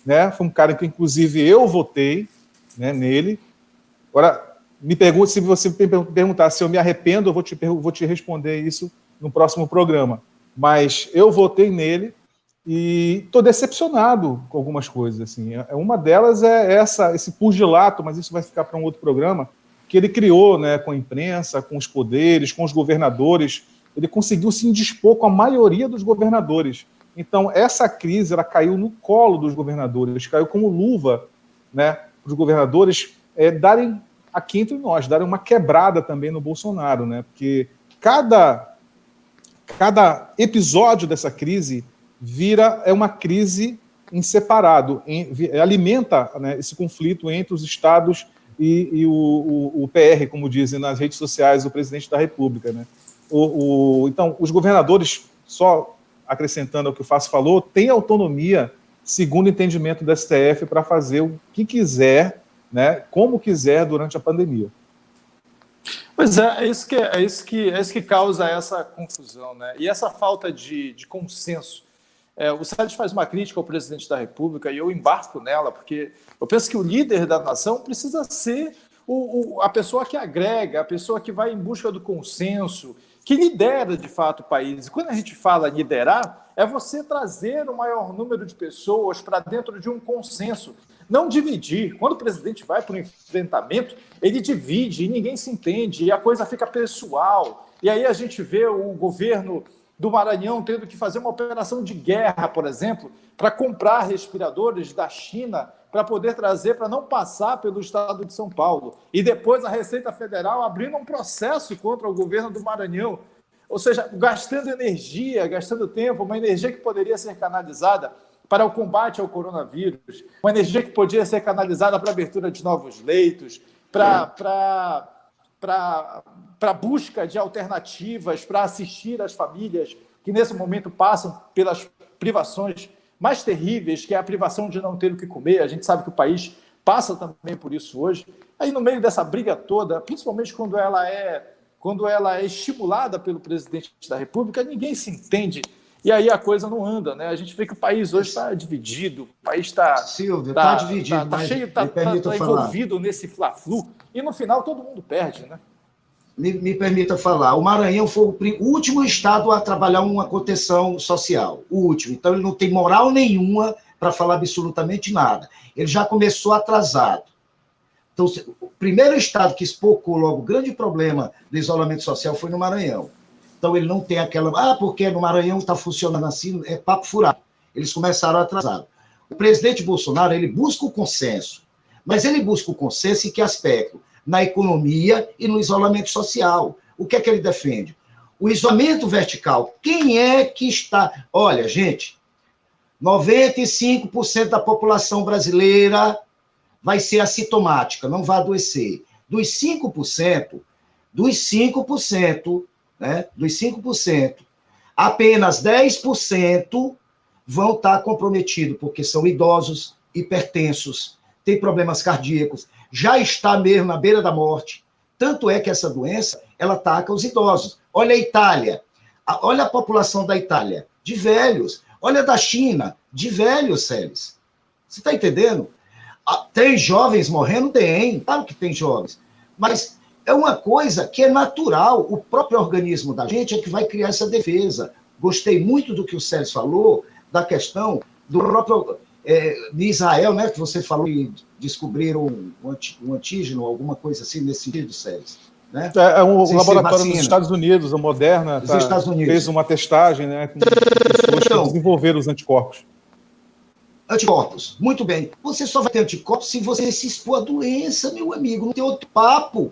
né, foi um cara que, inclusive, eu votei, né, nele. Agora, me pergunte, se você me perguntar se eu me arrependo, eu vou te responder isso no próximo programa. Mas eu votei nele e estou decepcionado com algumas coisas. Assim. Uma delas é esse pugilato, mas isso vai ficar para um outro programa, que ele criou, né, com a imprensa, com os poderes, com os governadores. Ele conseguiu se indispor com a maioria dos governadores. Então, essa crise ela caiu no colo dos governadores, caiu como luva, né, para os governadores darem, aqui entre nós, darem uma quebrada também no Bolsonaro, né, porque cada episódio dessa crise é uma crise em separado, alimenta, né, esse conflito entre os estados e o PR, como dizem nas redes sociais do presidente da República. Né? Então, os governadores, só acrescentando ao que o Fácil falou, têm autonomia, segundo o entendimento do STF, para fazer o que quiser, né, como quiser durante a pandemia. Pois é isso que causa essa confusão, né? E essa falta de consenso. O Salles faz uma crítica ao presidente da República e eu embarco nela, porque eu penso que o líder da nação precisa ser a pessoa que agrega, a pessoa que vai em busca do consenso, que lidera de fato o país. E quando a gente fala liderar, é você trazer o maior número de pessoas para dentro de um consenso, não dividir. Quando o presidente vai para o enfrentamento, ele divide e ninguém se entende, e a coisa fica pessoal. E aí a gente vê o governo do Maranhão tendo que fazer uma operação de guerra, por exemplo, para comprar respiradores da China para poder trazer, para não passar pelo estado de São Paulo. E depois a Receita Federal abrindo um processo contra o governo do Maranhão. Ou seja, gastando energia, gastando tempo, uma energia que poderia ser canalizada para o combate ao coronavírus, uma energia que podia ser canalizada para a abertura de novos leitos, para a busca de alternativas, para assistir as famílias que nesse momento passam pelas privações mais terríveis, que é a privação de não ter o que comer. A gente sabe que o país passa também por isso hoje. Aí, no meio dessa briga toda, principalmente quando ela é estimulada pelo presidente da República, ninguém se entende. E aí a coisa não anda, né? A gente vê que o país hoje está dividido, o país está dividido, está cheio, está envolvido nesse fla-flu, e no final todo mundo perde, né? Me permita falar, o Maranhão foi o último estado a trabalhar uma contenção social, o último. Então, ele não tem moral nenhuma para falar absolutamente nada. Ele já começou atrasado. Então, o primeiro estado que expocou logo o grande problema do isolamento social foi no Maranhão. Então, ele não tem aquela... porque no Maranhão está funcionando assim, é papo furado. Eles começaram atrasado. O presidente Bolsonaro, ele busca o consenso. Mas ele busca o consenso em que aspecto? Na economia e no isolamento social. O que é que ele defende? O isolamento vertical. Quem é que está... Olha, gente, 95% da população brasileira vai ser assintomática, não vai adoecer. Dos 5%, apenas 10% vão estar comprometidos, porque são idosos, hipertensos, têm problemas cardíacos, já está mesmo na beira da morte. Tanto é que essa doença, ela ataca os idosos. Olha a Itália, olha a população da Itália, de velhos. Olha a da China, de velhos, Célis. Você está entendendo? Tem jovens morrendo? Tem, claro que tem jovens. Mas é uma coisa que é natural. O próprio organismo da gente é que vai criar essa defesa. Gostei muito do que o Célis falou, da questão do próprio... de Israel, né, que você falou que descobriram um antígeno, alguma coisa assim nesse sentido, Célis. Né? Um laboratório nos Estados Unidos, a Moderna, fez uma testagem, né, com pessoas que desenvolveram os anticorpos. Anticorpos, muito bem. Você só vai ter anticorpos se você se expor à doença, meu amigo, não tem outro papo.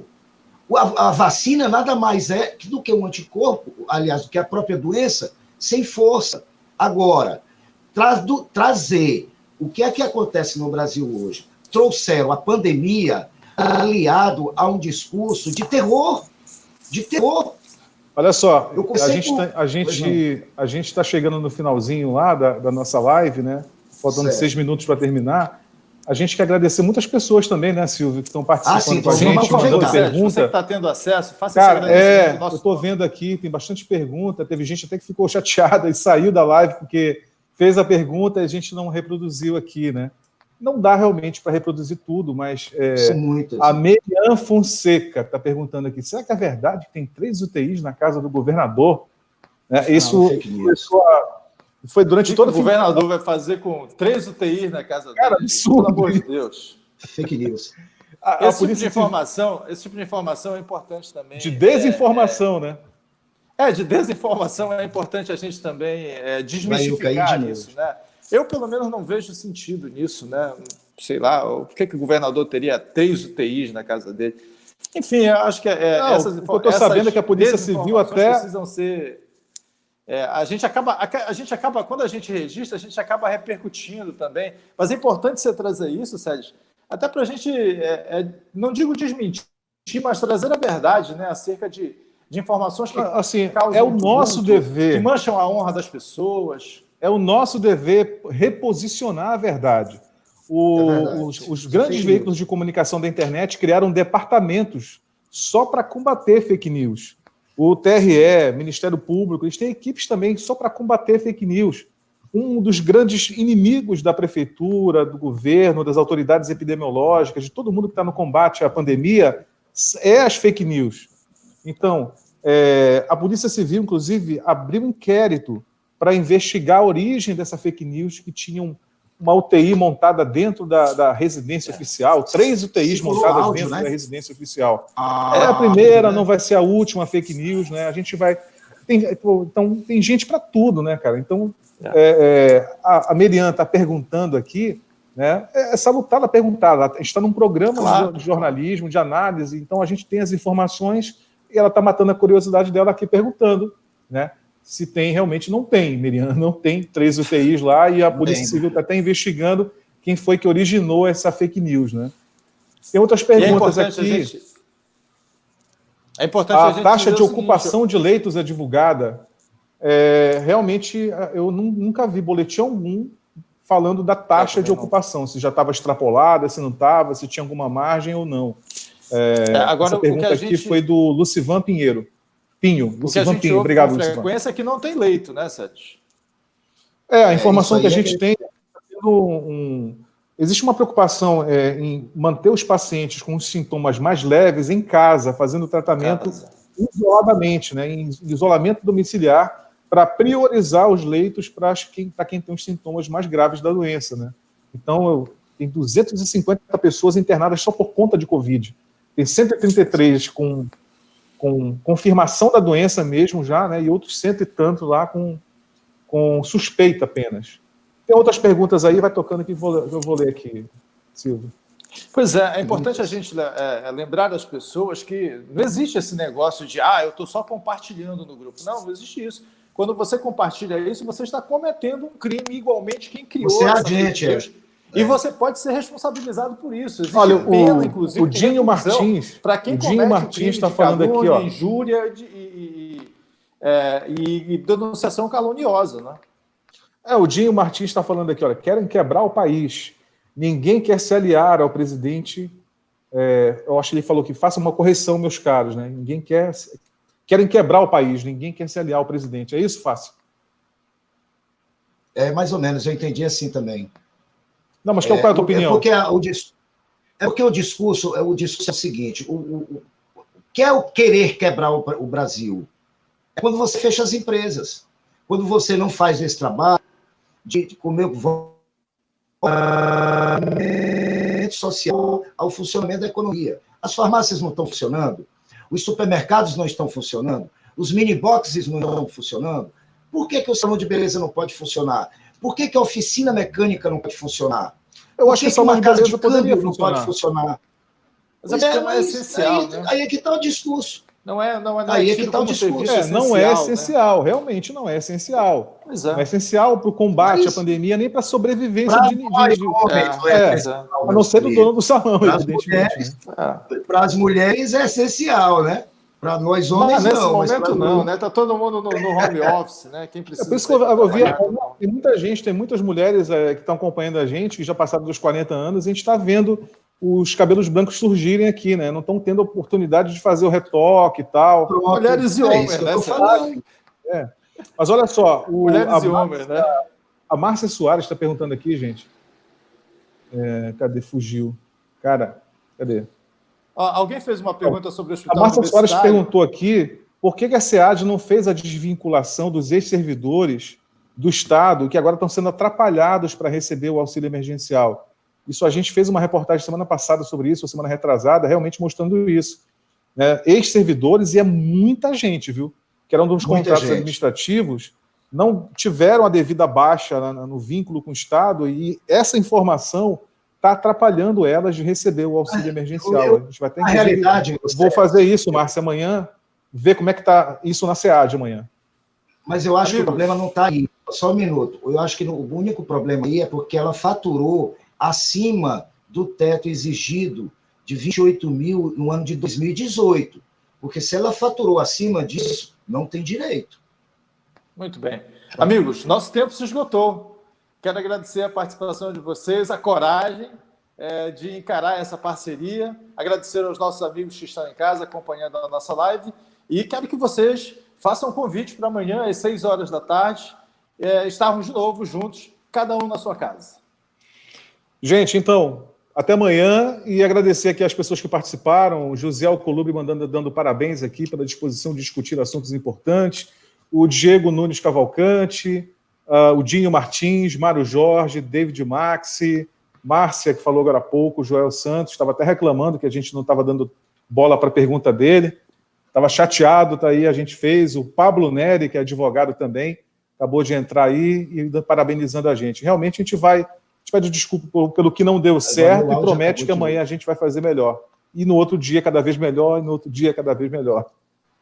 A vacina nada mais é do que um anticorpo, aliás, do que a própria doença, sem força. Agora, trazer o que é que acontece no Brasil hoje? Trouxeram a pandemia aliado a um discurso de terror. De terror. Olha só, a gente está chegando no finalzinho lá da nossa live, né? Faltando 6 minutos para terminar. A gente quer agradecer muitas pessoas também, né, Silvio, que estão participando com a gente, mandando pergunta. Você que está tendo acesso, faça esse agradecimento do nosso... Eu estou vendo aqui, tem bastante pergunta. Teve gente até que ficou chateada e saiu da live porque fez a pergunta e a gente não reproduziu aqui, né? Não dá realmente para reproduzir tudo, mas a Merian Fonseca está perguntando aqui, será que é verdade que tem 3 UTIs na casa do governador? Isso começou Foi durante O todo que o governador vai fazer com 3 UTIs na casa dele? Cara, absurdo. Pelo amor de Deus. Fake news. Esse tipo de informação é importante também. De desinformação, né? De desinformação é importante a gente também desmistificar isso, né? Eu, pelo menos, não vejo sentido nisso, né? Sei lá, por que o governador teria 3 UTIs na casa dele? Enfim, eu acho que essas informações... O que eu estou sabendo é que a Polícia Civil até... precisam ser... a gente acaba, quando a gente registra, a gente acaba repercutindo também. Mas é importante você trazer isso, Sérgio, até para a gente, não digo desmentir, mas trazer a verdade, né, acerca de informações que assim, causam é o nosso dever, que mancham a honra das pessoas. É o nosso dever reposicionar a verdade. Os grandes veículos de comunicação da internet criaram departamentos só para combater fake news. O TRE, Ministério Público, eles têm equipes também só para combater fake news. Um dos grandes inimigos da prefeitura, do governo, das autoridades epidemiológicas, de todo mundo que está no combate à pandemia, é as fake news. Então, a Polícia Civil, inclusive, abriu um inquérito para investigar a origem dessa fake news, que tinham uma UTI montada dentro da residência oficial, 3 UTIs montadas dentro da residência oficial. É a primeira, não vai ser a última fake news, né? A gente vai... Então, tem gente para tudo, né, cara? Então, a Merian está perguntando aqui, né? É salutar ela perguntar. Ela está num programa de jornalismo, de análise, então a gente tem as informações e ela está matando a curiosidade dela aqui perguntando, né? Se tem, realmente não tem, Merian, não tem 3 UTIs lá, e a Polícia Civil está até investigando quem foi que originou essa fake news, né? Tem outras perguntas aqui. É importante a taxa de ocupação de leitos é divulgada. Realmente, eu nunca vi boletim algum falando da taxa de ocupação, se já estava extrapolada, se não estava, se tinha alguma margem ou não. Agora, essa pergunta aqui foi do Lucivan Pinheiro. Lucivan Pinho, obrigado, Lucivan. A frequência é que não tem leito, né, Sérgio? A informação que a gente tem existe uma preocupação em manter os pacientes com os sintomas mais leves em casa, fazendo tratamento isoladamente, né, em isolamento domiciliar, para priorizar os leitos para quem tem os sintomas mais graves da doença, né? Então, tem 250 pessoas internadas só por conta de Covid. Tem 133 com confirmação da doença mesmo já, né, e outros 100 e tanto lá com suspeita apenas. Tem outras perguntas aí, vai tocando aqui, eu vou ler aqui, Silvio. Pois é importante a gente lembrar as pessoas que não existe esse negócio de eu estou só compartilhando no grupo. Não existe isso. Quando você compartilha isso, você está cometendo um crime igualmente quem criou essa fake news. E você pode ser responsabilizado por isso. Existe pena, inclusive, o Dinho Martins, para quem Dinho Martins está falando aqui, ó, injúria e denunciação caluniosa, né? O Dinho Martins está falando aqui, olha, querem quebrar o país. Ninguém quer se aliar ao presidente. Eu acho que ele falou que faça uma correção, meus caros, né? Querem quebrar o país. Ninguém quer se aliar ao presidente. É isso, Fácil? Mais ou menos. Eu entendi assim também. Não, mas qual é a tua opinião? Porque o discurso é o seguinte: o que é o querer quebrar o Brasil? É quando você fecha as empresas, quando você não faz esse trabalho de comer social ao funcionamento da economia. As farmácias não estão funcionando, os supermercados não estão funcionando, os mini-boxes não estão funcionando. Por que o salão de beleza não pode funcionar? Por que a oficina mecânica não pode funcionar? Eu acho que só uma casa de câmbio não pode funcionar. Mas não é essencial, né? Aí é que está o discurso. Não é aí é que está o discurso. Não é essencial, né? Realmente não é essencial. Não é essencial para o combate à pandemia, nem para a sobrevivência de a não ser do dono do salão, evidentemente. Para as mulheres é essencial, né? Para nós homens, nesse momento não, né? Está todo mundo no home office, né? Quem precisa. Por isso que eu vi, tem muita gente, tem muitas mulheres que estão acompanhando a gente, que já passaram dos 40 anos, e a gente está vendo os cabelos brancos surgirem aqui, né? Não estão tendo a oportunidade de fazer o retoque e tal. Mulheres e homens, né? Mas olha só, mulheres e homens, né? A Márcia Soares está perguntando aqui, gente. Cadê? Fugiu. Cara, cadê? Alguém fez uma pergunta sobre o hospital. A Márcia Soares perguntou aqui por que a SEAD não fez a desvinculação dos ex-servidores do Estado que agora estão sendo atrapalhados para receber o auxílio emergencial. Isso a gente fez uma reportagem semana passada sobre isso, ou semana retrasada, realmente mostrando isso. Né? Ex-servidores, e é muita gente, viu? Que era um dos contratos administrativos, não tiveram a devida baixa no vínculo com o Estado, e essa informação está atrapalhando elas de receber o auxílio emergencial. A gente vai ter que... realidade, vou fazer isso, Márcia, amanhã, ver como é que está isso na SEAD amanhã. Mas eu acho que o problema não está aí. Só um minuto. Eu acho que o único problema aí é porque ela faturou acima do teto exigido de 28 mil no ano de 2018. Porque se ela faturou acima disso, não tem direito. Muito bem. Amigos, nosso tempo se esgotou. Quero agradecer a participação de vocês, a coragem de encarar essa parceria, agradecer aos nossos amigos que estão em casa acompanhando a nossa live e quero que vocês façam um convite para amanhã, às 6 horas da tarde, estarmos de novo juntos, cada um na sua casa. Gente, então, até amanhã e agradecer aqui as pessoas que participaram, o José Alcolumbre dando parabéns aqui pela disposição de discutir assuntos importantes, o Diego Nunes Cavalcante, o Dinho Martins, Mário Jorge, David Maxi, Márcia, que falou agora há pouco, o Joel Santos, estava até reclamando que a gente não estava dando bola para a pergunta dele, estava chateado, tá aí, a gente fez, o Pablo Neri, que é advogado também, acabou de entrar aí e parabenizando a gente. Realmente a gente pede desculpa pelo que não deu certo e promete que amanhã a gente vai fazer melhor. E no outro dia cada vez melhor, e no outro dia cada vez melhor.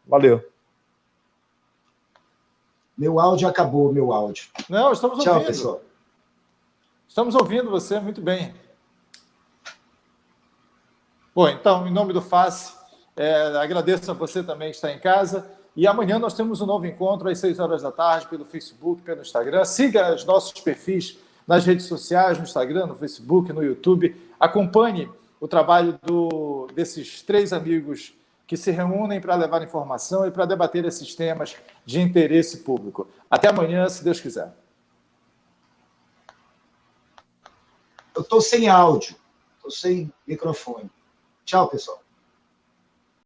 Valeu. Meu áudio acabou, meu áudio. Não, estamos ouvindo. Tchau, pessoal. Estamos ouvindo você muito bem. Bom, então, em nome do FACE, agradeço a você também que está em casa. E amanhã nós temos um novo encontro às 6 horas da tarde, pelo Facebook, pelo Instagram. Siga os nossos perfis nas redes sociais, no Instagram, no Facebook, no YouTube. Acompanhe o trabalho desses 3 amigos que se reúnem para levar informação e para debater esses temas de interesse público. Até amanhã, se Deus quiser. Eu estou sem áudio, estou sem microfone. Tchau, pessoal.